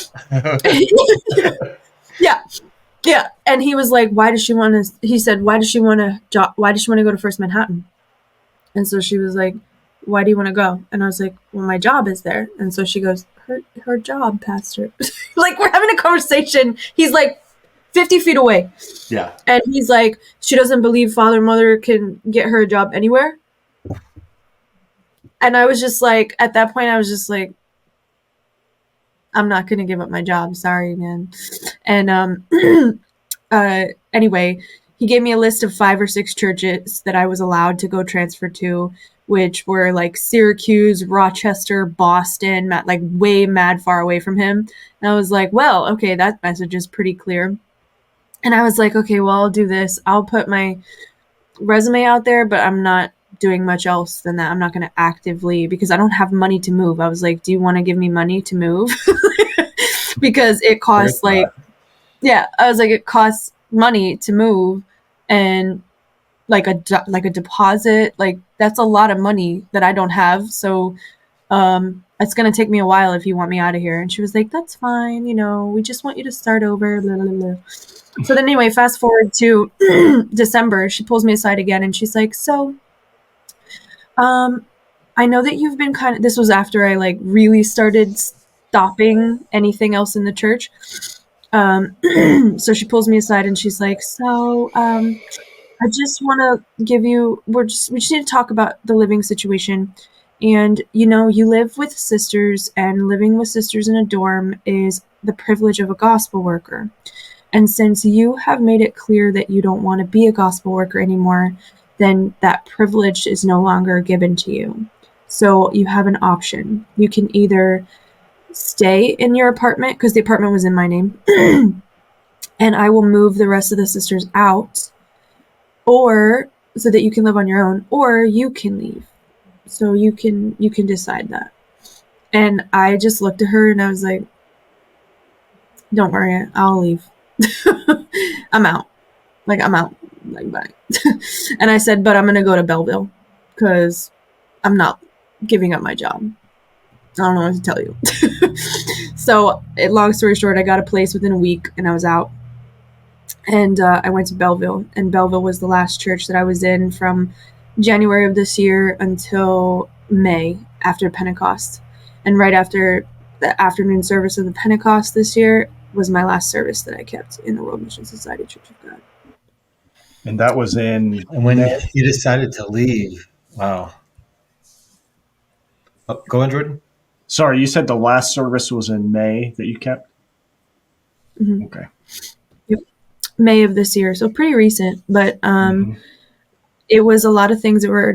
Yeah. Yeah. And he was like, why does she want to, he said, why does she want to go to First Manhattan? And so she was like, why do you want to go? And I was like, well, my job is there. And so she goes, her job, pastor. Like, we're having a conversation. He's like 50 feet away. Yeah. And he's like, she doesn't believe father and mother can get her a job anywhere. And I was just like, at that point, I was just like, I'm not going to give up my job. Sorry, man. And anyway, he gave me a list of 5 or 6 churches that I was allowed to go transfer to, which were like Syracuse, Rochester, Boston, like way mad far away from him. And I was like, well, okay, that message is pretty clear. And I was like, okay, well, I'll do this. I'll put my resume out there, but I'm not doing much else than that. I'm not going to actively, because I don't have money to move. I was like, do you want to give me money to move? Because it costs I was like, it costs money to move, and like a deposit, like that's a lot of money that I don't have. So it's going to take me a while if you want me out of here. And she was like, that's fine. We just want you to start over. Blah, blah, blah. So then anyway, fast forward to December, she pulls me aside again and she's like, so I know that you've been this was after I like really started stopping anything else in the church. So she pulls me aside and she's like, so I just want to give you, we just need to talk about the living situation. And, you live with sisters, and living with sisters in a dorm is the privilege of a gospel worker. And since you have made it clear that you don't want to be a gospel worker anymore, then that privilege is no longer given to you. So you have an option. You can either stay in your apartment, because the apartment was in my name, and I will move the rest of the sisters out, or so that you can live on your own, or you can leave. So you can decide that. And I just looked at her and I was like, don't worry, I'll leave. I'm out. Like, bye. And I said, but I'm going to go to Belleville because I'm not giving up my job. I don't know what to tell you. So, long story short, I got a place within a week and I was out. And I went to Belleville. And Belleville was the last church that I was in from January of this year until May after Pentecost. And right after the afternoon service of the Pentecost this year was my last service that I kept in the World Mission Society Church of God. And that was in... And when you decided to leave, wow. Oh, go on, Jordan. Sorry, you said the last service was in May that you kept? Mm-hmm. Okay. Yep. May of this year, so pretty recent. But it was a lot of things that were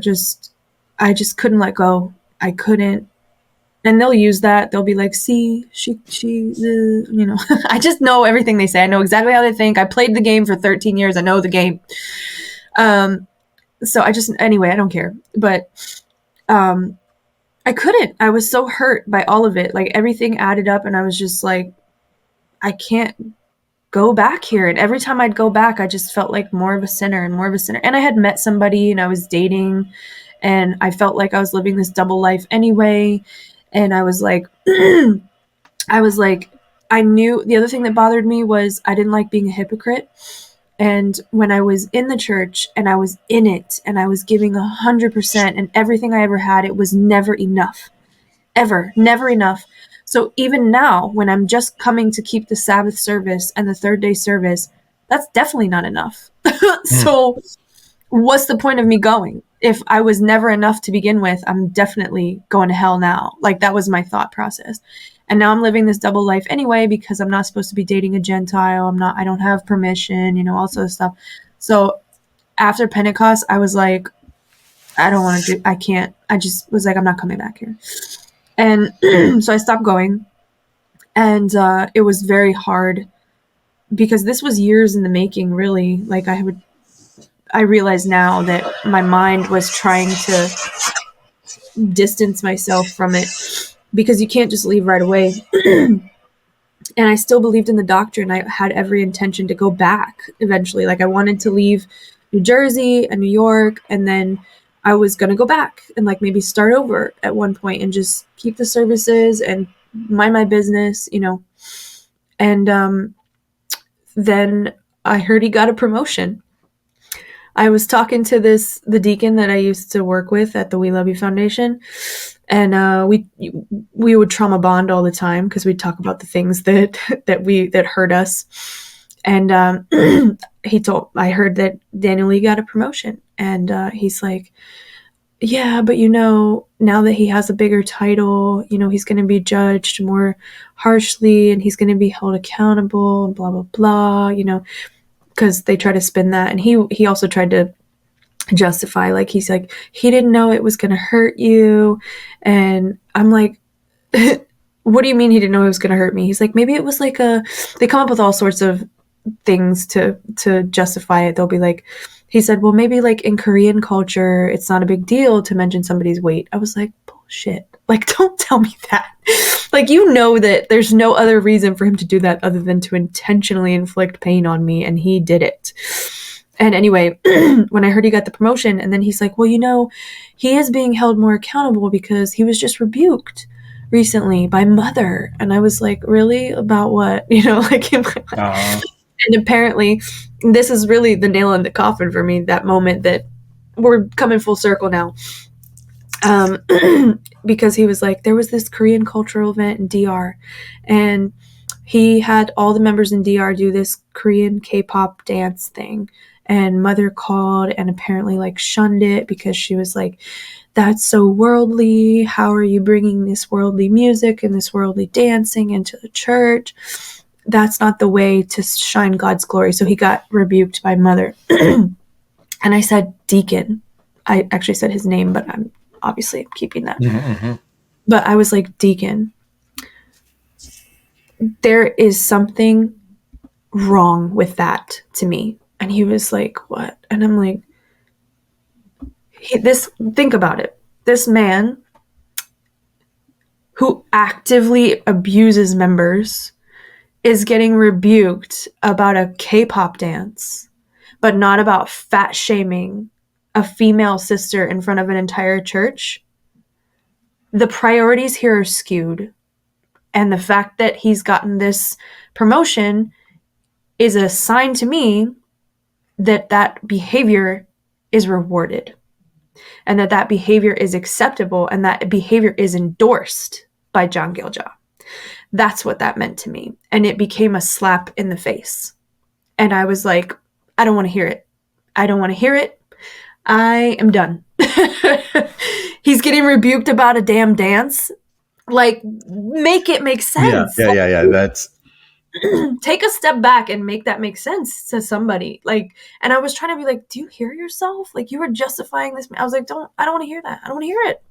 I just couldn't let go. I couldn't. And they'll use that. They'll be like, see, she I just know everything they say. I know exactly how they think. I played the game for 13 years. I know the game. So anyway, I don't care. But I couldn't. I was so hurt by all of it. Like, everything added up, and I was just like, I can't go back here. And every time I'd go back, I just felt like more of a sinner and more of a sinner. And I had met somebody, and I was dating, and I felt like I was living this double life anyway. And I was like, I knew the other thing that bothered me was I didn't like being a hypocrite. And when I was in the church and I was in it and I was giving 100% and everything I ever had, it was never enough. Ever. Never enough. So even now, when I'm just coming to keep the Sabbath service and the third day service, that's definitely not enough. So what's the point of me going? If I was never enough to begin with, I'm definitely going to hell now. Like, that was my thought process. And now I'm living this double life anyway, because I'm not supposed to be dating a Gentile. I don't have permission, all sorts of stuff. So after Pentecost, I was like, I don't want to do, I can't. I just was like, I'm not coming back here. And so I stopped going. And it was very hard because this was years in the making, really. Like I realize now that my mind was trying to distance myself from it because you can't just leave right away. And I still believed in the doctrine. I had every intention to go back eventually. Like I wanted to leave New Jersey and New York, and then I was going to go back and like maybe start over at one point and just keep the services and mind my business, you know. And then I heard he got a promotion. I was talking to the deacon that I used to work with at the We Love You Foundation, and we would trauma bond all the time because we'd talk about the things that hurt us. And I heard that Daniel Lee got a promotion, and he's like, yeah, but now that he has a bigger title, he's going to be judged more harshly, and he's going to be held accountable, and blah blah blah, because they try to spin that. And he also tried to justify, like, he's like, he didn't know it was going to hurt you. And I'm like, what do you mean he didn't know it was going to hurt me? He's like, maybe it was like they come up with all sorts of things to justify it. They'll be like, he said, well, maybe like in Korean culture, it's not a big deal to mention somebody's weight. I was like, bullshit. Like, don't tell me that. Like, that there's no other reason for him to do that other than to intentionally inflict pain on me, and he did it. And anyway, when I heard he got the promotion, and then he's like, well, he is being held more accountable because he was just rebuked recently by Mother. And I was like, really? About what? Like, and apparently this is really the nail in the coffin for me, that moment that we're coming full circle now. Because he was like, there was this Korean cultural event in DR, and he had all the members in DR do this Korean K-pop dance thing, and Mother called and apparently like shunned it because she was like, that's so worldly. How are you bringing this worldly music and this worldly dancing into the church? That's not the way to shine God's glory. So he got rebuked by Mother. And I said, Deacon. I actually said his name, but I'm obviously keeping that. Mm-hmm. But I was like, Deacon, there is something wrong with that to me. And he was like, what? And I'm like, think about it. This man who actively abuses members is getting rebuked about a K-pop dance, but not about fat shaming a female sister in front of an entire church. The priorities here are skewed. And the fact that he's gotten this promotion is a sign to me that behavior is rewarded, and that behavior is acceptable, and that behavior is endorsed by Zhang Gil Jah. That's what that meant to me. And it became a slap in the face. And I was like, I don't want to hear it. I don't want to hear it. I am done. He's getting rebuked about a damn dance. Like, make it make sense. Yeah. That's take a step back and make that make sense to somebody. Like, and I was trying to be like, do you hear yourself? Like, you were justifying this. I was like, I don't want to hear that. I don't want to hear it.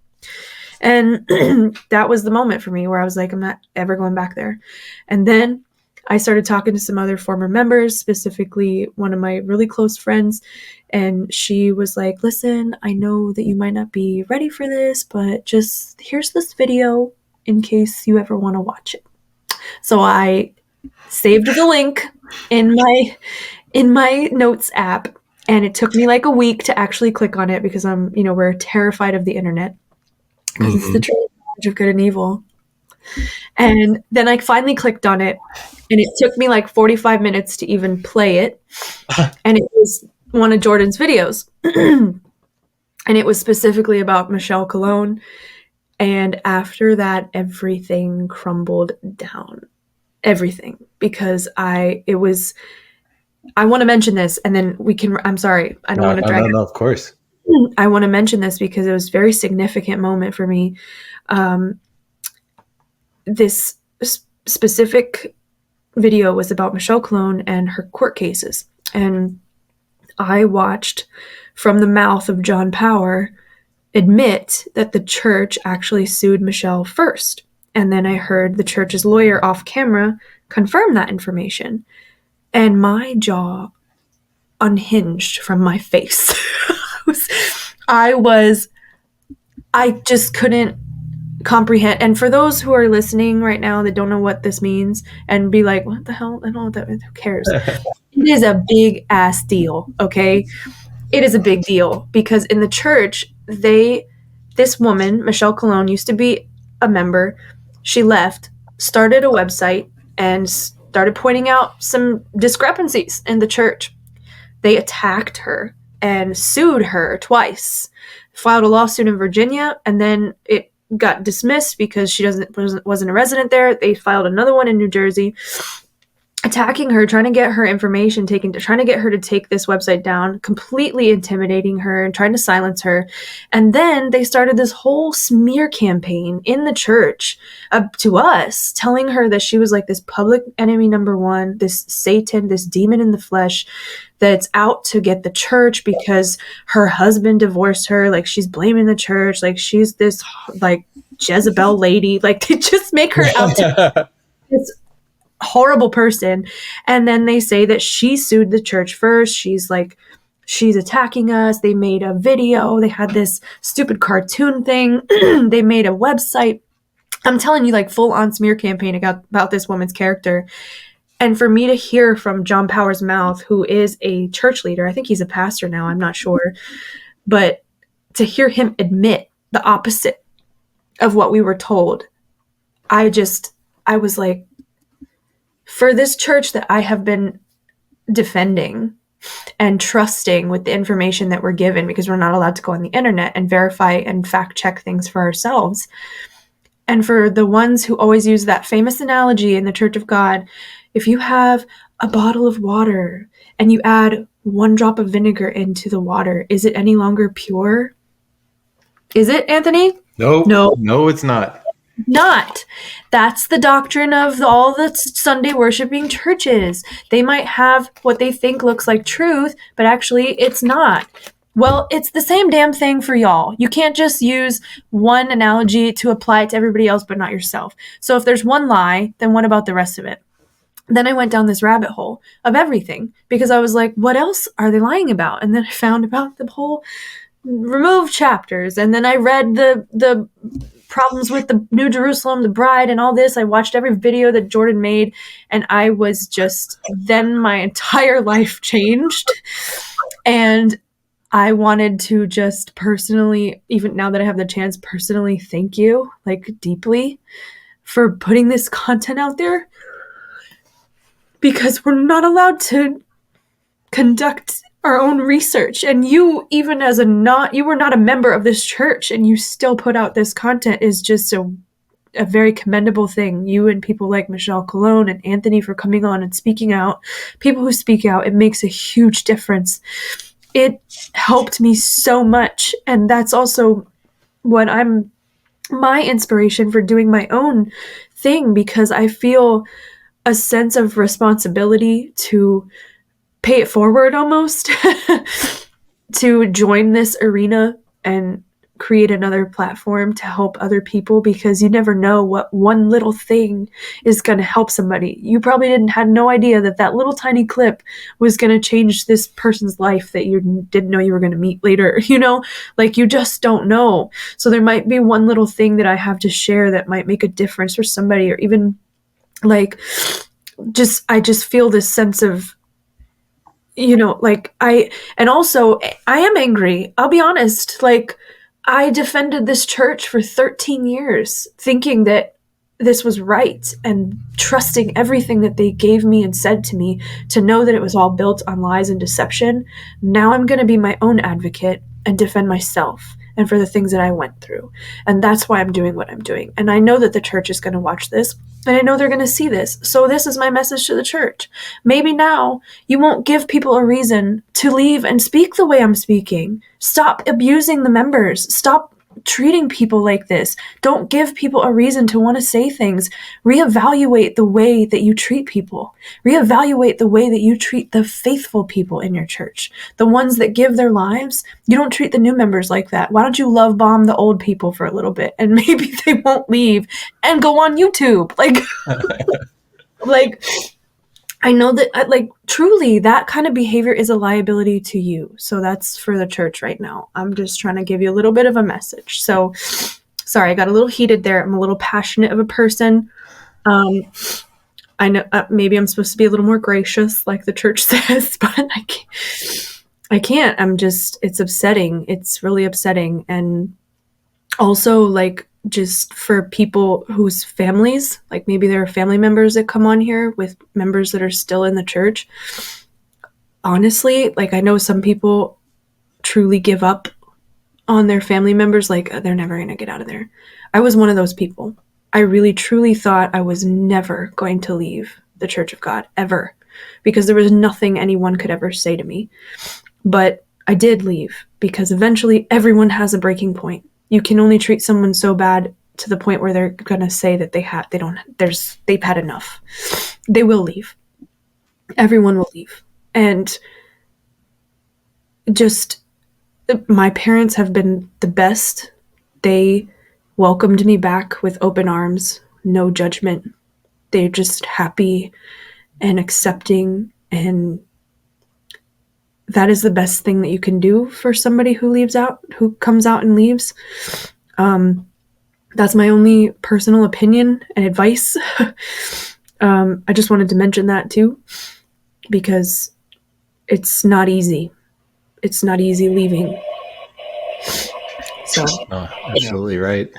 And that was the moment for me where I was like, I'm not ever going back there. And then I started talking to some other former members, specifically one of my really close friends. And she was like, listen, I know that you might not be ready for this, but just here's this video in case you ever want to watch it. So I saved the link in my notes app, and it took me like a week to actually click on it because we're terrified of the internet. Because it's the true knowledge of good and evil. And then I finally clicked on it, and it took me like 45 minutes to even play it. And it was one of Jordan's videos. And it was specifically about Michelle Cologne. And after that, everything crumbled down. Everything. Because I want to mention this, and then I'm sorry. I don't want to drag it. No, of course. I want to mention this because it was a very significant moment for me. This specific video was about Michelle Cologne and her court cases. And I watched from the mouth of John Power admit that the church actually sued Michelle first. And then I heard the church's lawyer off camera confirm that information. And my jaw unhinged from my face. I just couldn't comprehend. And for those who are listening right now that don't know what this means and be like, what the hell? I don't know what that, who cares? It is a big ass deal, okay? It is a big deal because in the church, this woman, Michelle Cologne, used to be a member. She left, started a website, and started pointing out some discrepancies in the church. They attacked her and sued her twice, filed a lawsuit in Virginia, and then it got dismissed because she wasn't a resident there. They filed another one in New Jersey, attacking her, trying to get her information taken, trying to get her to take this website down, completely intimidating her and trying to silence her. And then they started this whole smear campaign in the church to us, telling her that she was like this public enemy number one, this Satan, this demon in the flesh that's out to get the church because her husband divorced her. Like, she's blaming the church. Like, she's this like Jezebel lady. Like, they just make her out to this horrible person. And then they say that she sued the church first. She's attacking us. They made a video. They had this stupid cartoon thing. They made a website. I'm telling you, like, full on smear campaign about this woman's character. And for me to hear from John Power's mouth, who is a church leader, I think he's a pastor now, I'm not sure, but to hear him admit the opposite of what we were told, I was like, for this church that I have been defending and trusting with the information that we're given, because we're not allowed to go on the internet and verify and fact check things for ourselves. And for the ones who always use that famous analogy in the Church of God, if you have a bottle of water and you add 1 drop of vinegar into the water, is it any longer pure? Is it, Anthony? No, it's not. Not. That's the doctrine of all the Sunday worshiping churches. They might have what they think looks like truth, but actually it's not. Well, it's the same damn thing for y'all. You can't just use one analogy to apply it to everybody else, but not yourself. So if there's one lie, then what about the rest of it? Then I went down this rabbit hole of everything because I was like, what else are they lying about? And then I found about the whole removed chapters. And then I read the problems with the New Jerusalem, the bride, and all this. I watched every video that Jordan made, and I was just, then my entire life changed. And I wanted to just personally, even now that I have the chance, personally thank you, like, deeply for putting this content out there, because we're not allowed to conduct our own research. And you, even as you were not a member of this church and you still put out this content, is just a very commendable thing. You and people like Michelle Cologne and Anthony for coming on and speaking out. People who speak out, it makes a huge difference. It helped me so much. And that's also what my inspiration for doing my own thing, because I feel a sense of responsibility to pay it forward almost, to join this arena and create another platform to help other people, because you never know what one little thing is going to help somebody. You probably had no idea that little tiny clip was going to change this person's life that you didn't know you were going to meet later, like, you just don't know. So there might be one little thing that I have to share that might make a difference for somebody, or even like, I just feel this sense of, and also I am angry. I'll be honest. Like, I defended this church for 13 years, thinking that this was right and trusting everything that they gave me and said to me, to know that it was all built on lies and deception. Now I'm going to be my own advocate and defend myself and for the things that I went through. And that's why I'm doing what I'm doing. And I know that the church is going to watch this, and I know they're going to see this. So this is my message to the church. Maybe now you won't give people a reason to leave and speak the way I'm speaking. Stop abusing the members. Stop treating people like this. Don't give people a reason to want to say things. Reevaluate the way that you treat people. Reevaluate the way that you treat the faithful people in your church. The ones that give their lives. You don't treat the new members like that. Why don't you love bomb the old people for a little bit and maybe they won't leave and go on YouTube? Like I know that, like, truly that kind of behavior is a liability to you. So that's for the church right now. I'm just trying to give you a little bit of a message. So, sorry, I got a little heated there. I'm a little passionate of a person. I know maybe I'm supposed to be a little more gracious, like the church says, but I can't. It's upsetting. It's really upsetting. And also, like, just for people whose families, like maybe there are family members that come on here with members that are still in the church. Honestly, like, I know some people truly give up on their family members, like they're never going to get out of there. I was one of those people. I really truly thought I was never going to leave the Church of God, ever, because there was nothing anyone could ever say to me. But I did leave, because eventually everyone has a breaking point. You can only treat someone so bad to the point where they're going to say that they've had enough. They will leave. Everyone will leave. And just, my parents have been the best. They welcomed me back with open arms, no judgment. They're just happy and accepting, and that is the best thing that you can do for somebody who comes out and leaves. That's my only personal opinion and advice. I just wanted to mention that too, because it's not easy. It's not easy leaving. So, absolutely right.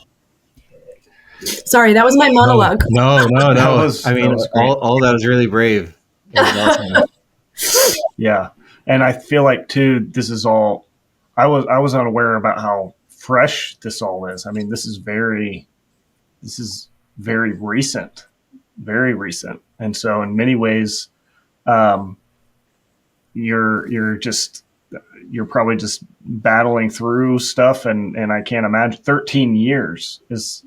Sorry, that was my monologue. No. That was all that was really brave. That was awesome. Yeah. And I feel like too, this is all, I was unaware about how fresh this all is. I mean, this is very recent, very recent. And so in many ways, you're probably just battling through stuff. And I can't imagine 13 years is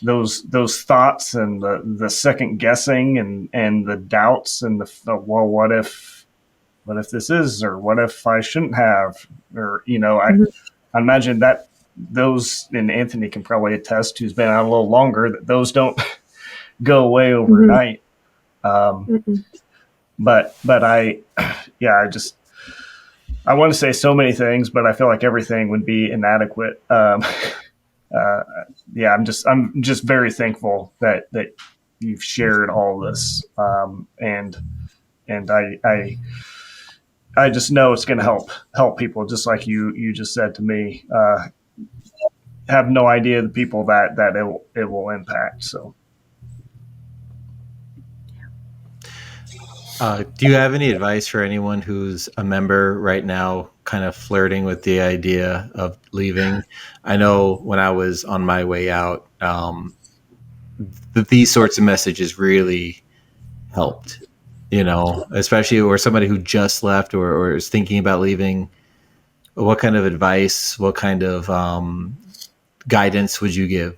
those thoughts and the second guessing and the doubts and well, what if this is, or what if I shouldn't have, or, I imagine that those, and Anthony can probably attest, who's been out a little longer, that those don't go away overnight. But I want to say so many things, but I feel like everything would be inadequate. I'm just very thankful that you've shared all this. And I just know it's going to help people, just like you just said to me. Have no idea the people that it will impact. So, do you have any advice for anyone who's a member right now, kind of flirting with the idea of leaving? I know when I was on my way out, these sorts of messages really helped. Especially, or somebody who just left or is thinking about leaving. What kind of advice, what kind of guidance would you give?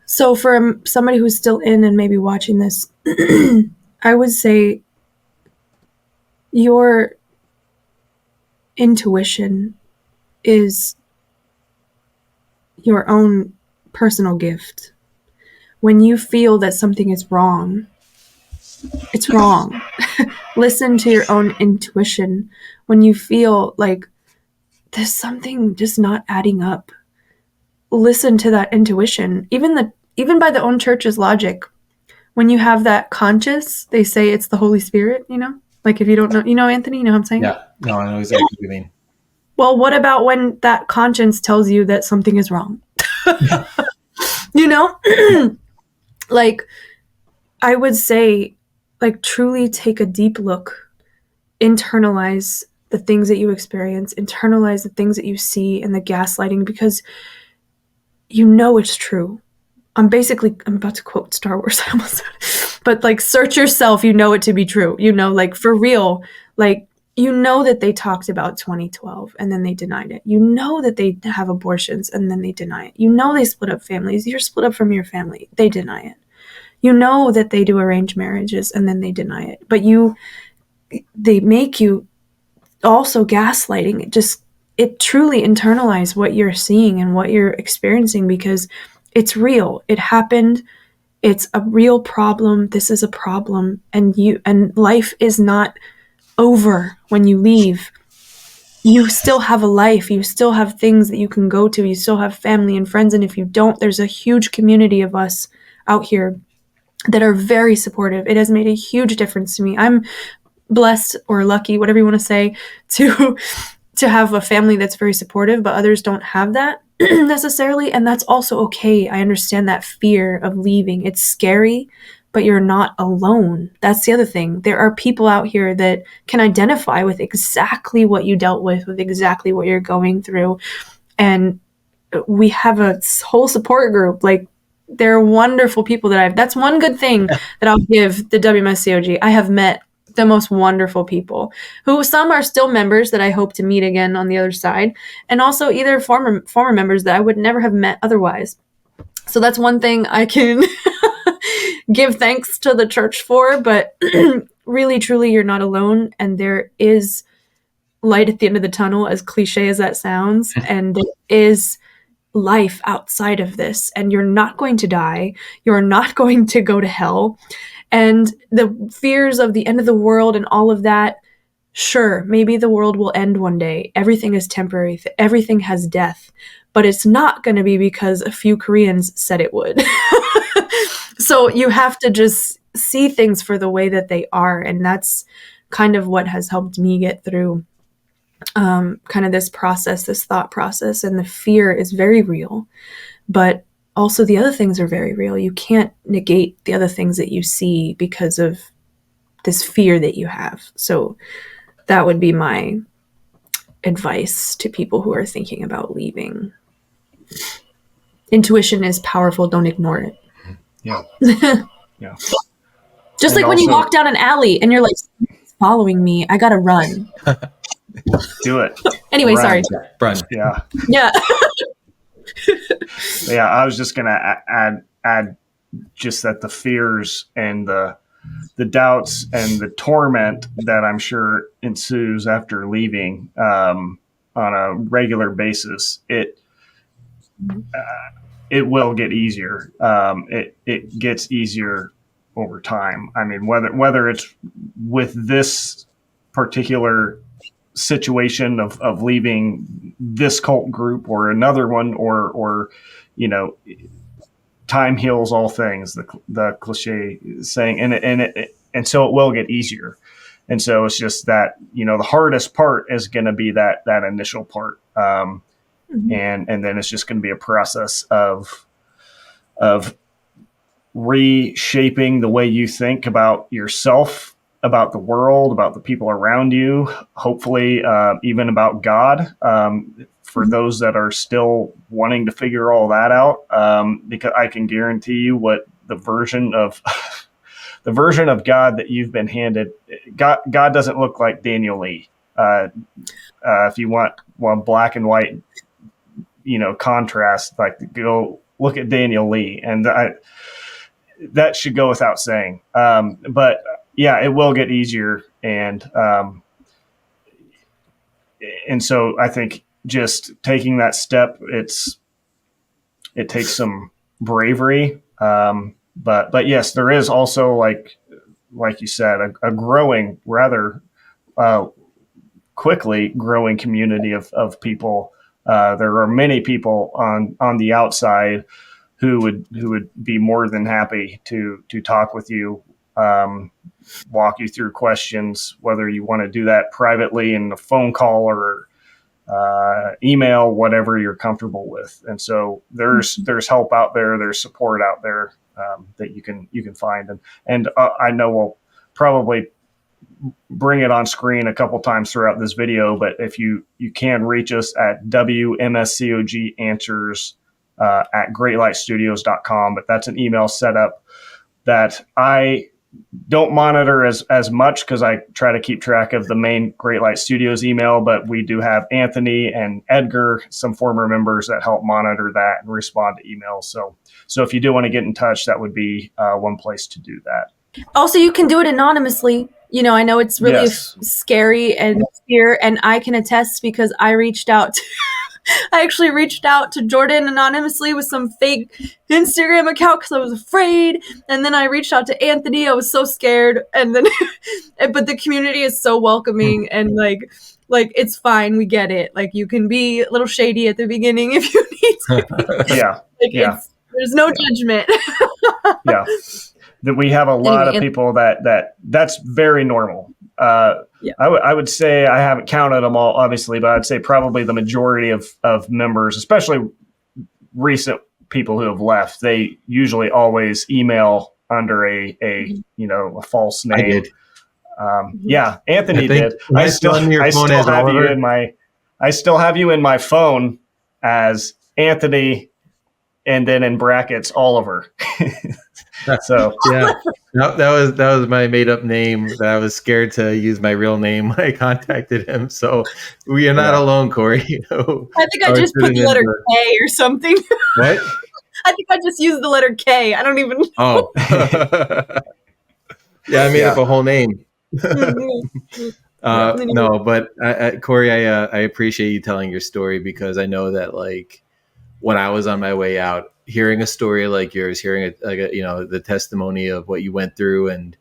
So for somebody who's still in and maybe watching this, I would say your intuition is your own personal gift. When you feel that something is wrong, it's wrong. Listen to your own intuition. When you feel like there's something just not adding up, listen to that intuition. Even by the own church's logic, when you have that conscience, they say it's the Holy Spirit, Like, if you don't know, Anthony, you know what I'm saying? Yeah. No, I know exactly what you mean. Well, what about when that conscience tells you that something is wrong? Like, I would say, like, truly take a deep look, internalize the things that you experience, internalize the things that you see and the gaslighting, because it's true. I'm about to quote Star Wars, but like, search yourself, it to be true, like, for real, like, you know that they talked about 2012 and then they denied it. You know that they have abortions and then they deny it. You know they split up families. You're split up from your family. They deny it. You know that they do arranged marriages and then they deny it. But they make you also gaslighting. It truly internalize what you're seeing and what you're experiencing because it's real. It happened. It's a real problem. This is a problem. And life is not over when you leave. You still have a life. You still have things that you can go to. You still have family and friends. And if you don't, there's a huge community of us out here that are very supportive. It has made a huge difference to me. I'm blessed or lucky, whatever you want to say, to have a family that's very supportive, but others don't have that necessarily. And that's also okay. I understand that fear of leaving. It's scary, but you're not alone. That's the other thing. There are people out here that can identify with exactly what you dealt with exactly what you're going through. And we have a whole support group. Like, they're wonderful people that's one good thing that I'll give the WMSCOG. I have met the most wonderful people who some are still members that I hope to meet again on the other side. And also either former members that I would never have met otherwise. So that's one thing I can give thanks to the church for, but really, truly, you're not alone. And there is light at the end of the tunnel, as cliche as that sounds. And there is life outside of this. And you're not going to die. You're not going to go to hell. And the fears of the end of the world and all of that, sure, maybe the world will end one day. Everything is temporary. Everything has death. But it's not going to be because a few Koreans said it would. So you have to just see things for the way that they are. And that's kind of what has helped me get through kind of this process, this thought process. And the fear is very real. But also the other things are very real. You can't negate the other things that you see because of this fear that you have. So that would be my advice to people who are thinking about leaving. Intuition is powerful. Don't ignore it. Yeah. Yeah. Just like when you walk down an alley and you're like, following me, I gotta run. Do it. Anyway, Run. sorry. Run. Yeah. Yeah. Yeah, I was just gonna add just that the fears and the doubts and the torment that I'm sure ensues after leaving on a regular basis, it will get easier. It gets easier over time. I mean, whether it's with this particular situation of leaving this cult group or another one, or time heals all things, the cliche saying, and so it will get easier. And so it's just that, the hardest part is going to be that initial part. And then it's just going to be a process of reshaping the way you think about yourself, about the world, about the people around you, hopefully even about God, for those that are still wanting to figure all that out, because I can guarantee you what the version of God that you've been handed, God doesn't look like Daniel Lee. If you want black and white, contrast, like, go look at Daniel Lee, and that should go without saying. But yeah, it will get easier, and so I think just taking that step, it takes some bravery. But yes, there is also, like you said, a growing, rather quickly growing community of people. There are many people on the outside who would be more than happy to talk with you, walk you through questions, whether you want to do that privately in a phone call or email, whatever you're comfortable with. And so there's help out there, there's support out there that you can find. And I know we'll probably bring it on screen a couple times throughout this video, but if you can reach us at WMSCOG answers at greatlightstudios.com. But that's an email setup that I don't monitor as much because I try to keep track of the main Great Light Studios email, but we do have Anthony and Edgar, some former members that help monitor that and respond to emails. So if you do want to get in touch, that would be one place to do that. Also, you can do it anonymously. I know it's really scary and fear, and I can attest because I actually reached out to Jordan anonymously with some fake Instagram account because I was afraid. And then I reached out to Anthony. I was so scared. And then, but the community is so welcoming and like it's fine. We get it. Like you can be a little shady at the beginning if you need to. There's no judgment. Yeah. That we have a lot of people that's very normal. I would say I haven't counted them all, obviously, but I'd say probably the majority of members, especially recent people who have left, they usually always email under a false name. Anthony did. I still have you in my phone as Anthony, and then in brackets Oliver. So no, that was my made up name that I was scared to use my real name when I contacted him. So we are not alone, Cory. I think I just put the letter K or something. What? I think I just used the letter K. I don't even know. Oh. I made up a whole name. No, but Cory, I appreciate you telling your story because I know that like when I was on my way out, hearing a story like yours, hearing the testimony of what you went through, and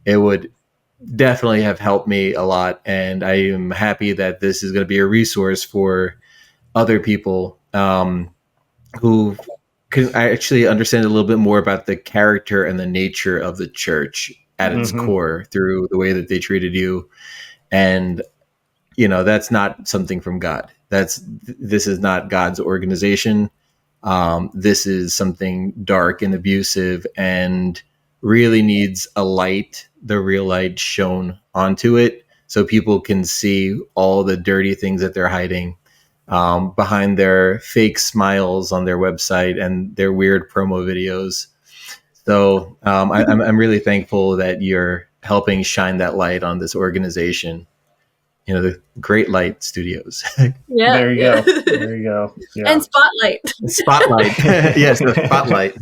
it would definitely have helped me a lot. And I am happy that this is going to be a resource for other people who can actually understand a little bit more about the character and the nature of the church at its core through the way that they treated you. And, that's not something from God. This is not God's organization. This is something dark and abusive and really needs the real light shown onto it so people can see all the dirty things that they're hiding behind their fake smiles on their website and their weird promo videos. So I'm really thankful that you're helping shine that light on this organization. The Great Light Studios. Yeah. There you go. Yeah. And Spotlight. Yes, the Spotlight.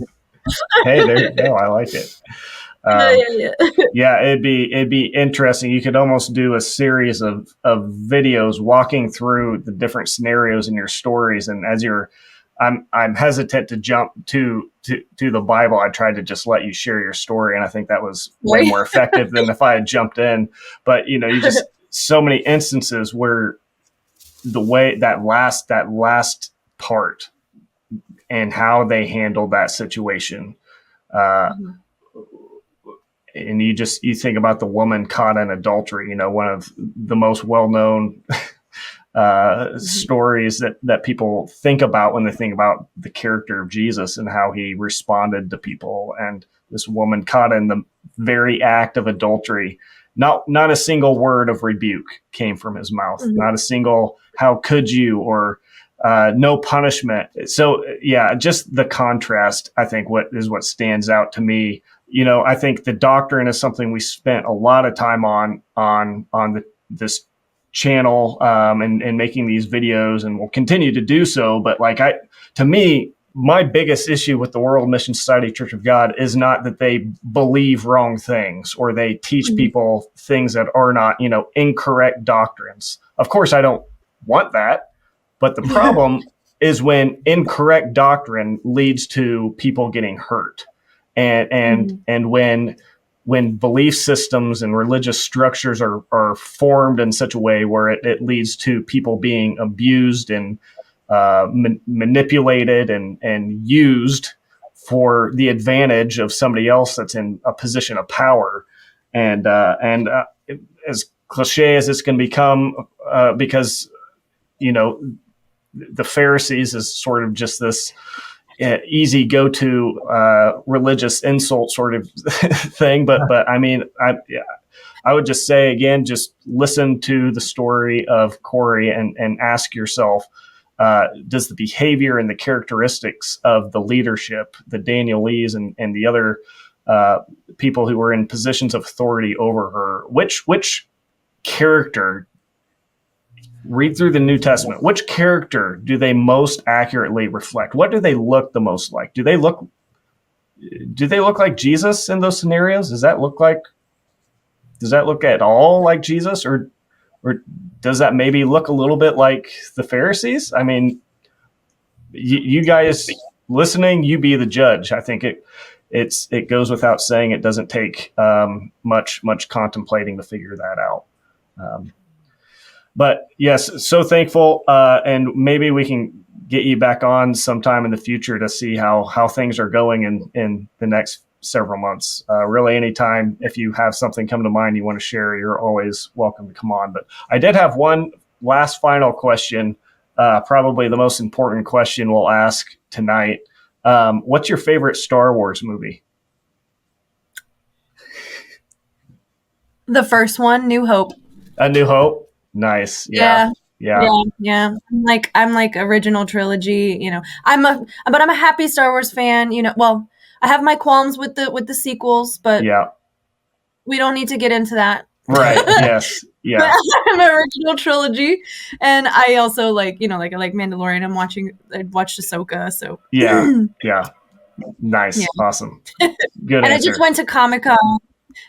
Hey, there you go. I like it. It'd be interesting. You could almost do a series of videos walking through the different scenarios in your stories. And as I'm hesitant to jump to the Bible. I tried to just let you share your story, and I think that was way more effective than if I had jumped in. But you just so many instances where the way that last part and how they handled that situation. And you think about the woman caught in adultery, one of the most well-known stories that people think about when they think about the character of Jesus and how he responded to people. And this woman caught in the very act of adultery, not a single word of rebuke came from his mouth, not a single, how could you, or no punishment. So just the contrast, I think what stands out to me. I think the doctrine is something we spent a lot of time on this channel and making these videos, and will continue to do so. But to me, my biggest issue with the World Mission Society Church of God is not that they believe wrong things or they teach people things that are not, incorrect doctrines. Of course, I don't want that. But the problem is when incorrect doctrine leads to people getting hurt. And when belief systems and religious structures are formed in such a way where it leads to people being abused and manipulated and used for the advantage of somebody else that's in a position of power, and as cliche as it's going to become, because the Pharisees is sort of just this easy go-to religious insult sort of thing. But I mean, I would just say again, just listen to the story of Cory and ask yourself, does the behavior and the characteristics of the leadership, the Daniel Lees and the other people who were in positions of authority over her. Which character, read through the New Testament, which character do they most accurately reflect? What do they look the most like? Do they look like Jesus in those scenarios? Does that look at all like Jesus, or does that maybe look a little bit like the Pharisees? I mean, you guys listening, you be the judge. I think it goes without saying. It doesn't take much contemplating to figure that out. But yes, so thankful, and maybe we can get you back on sometime in the future to see how things are going in the next several months. Really, anytime if you have something come to mind you want to share, you're always welcome to come on. But I did have one last final question, probably the most important question we'll ask tonight. What's your favorite Star Wars movie? The first one, New Hope. A New Hope. Nice. Yeah. I'm like original trilogy. You know, but I'm a happy Star Wars fan. You know, well, I have my qualms with the sequels, but we don't need to get into that. Right. Yes. Yeah. I'm an original trilogy, and I also like Mandalorian. I watched Ahsoka, so yeah. Nice. Yeah. Awesome. Good and answer. I just went to Comic-Con.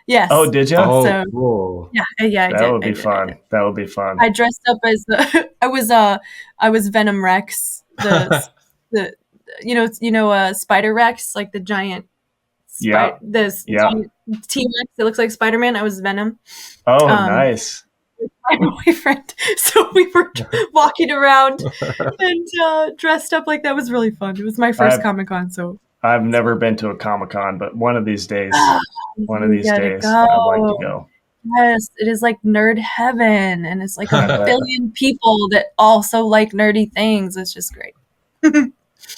Yes. Oh, did you? Oh, so, cool. Yeah. That would be fun. That would be fun. I dressed up as I was Venom Rex, the Spider Rex, like the giant. Giant T-Rex that looks like Spider-Man. I was Venom. Oh, nice. My boyfriend. So we were walking around and dressed up like that. It was really fun. It was my first Comic-Con, so. I've never been to a Comic-Con, but one of these days, I'd like to go. Yes, it is like nerd heaven, and it's like a billion people that also like nerdy things. It's just great.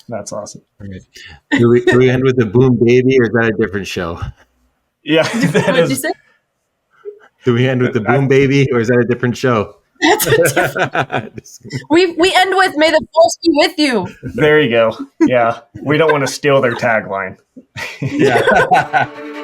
That's awesome. Right. Do we end with the Boom Baby, or is that a different show? Yeah, what did you say? Do we end with the Boom Baby, or is that a different show? That's a different. We end with "May the Force be with you." There you go. Yeah, we don't want to steal their tagline. Yeah.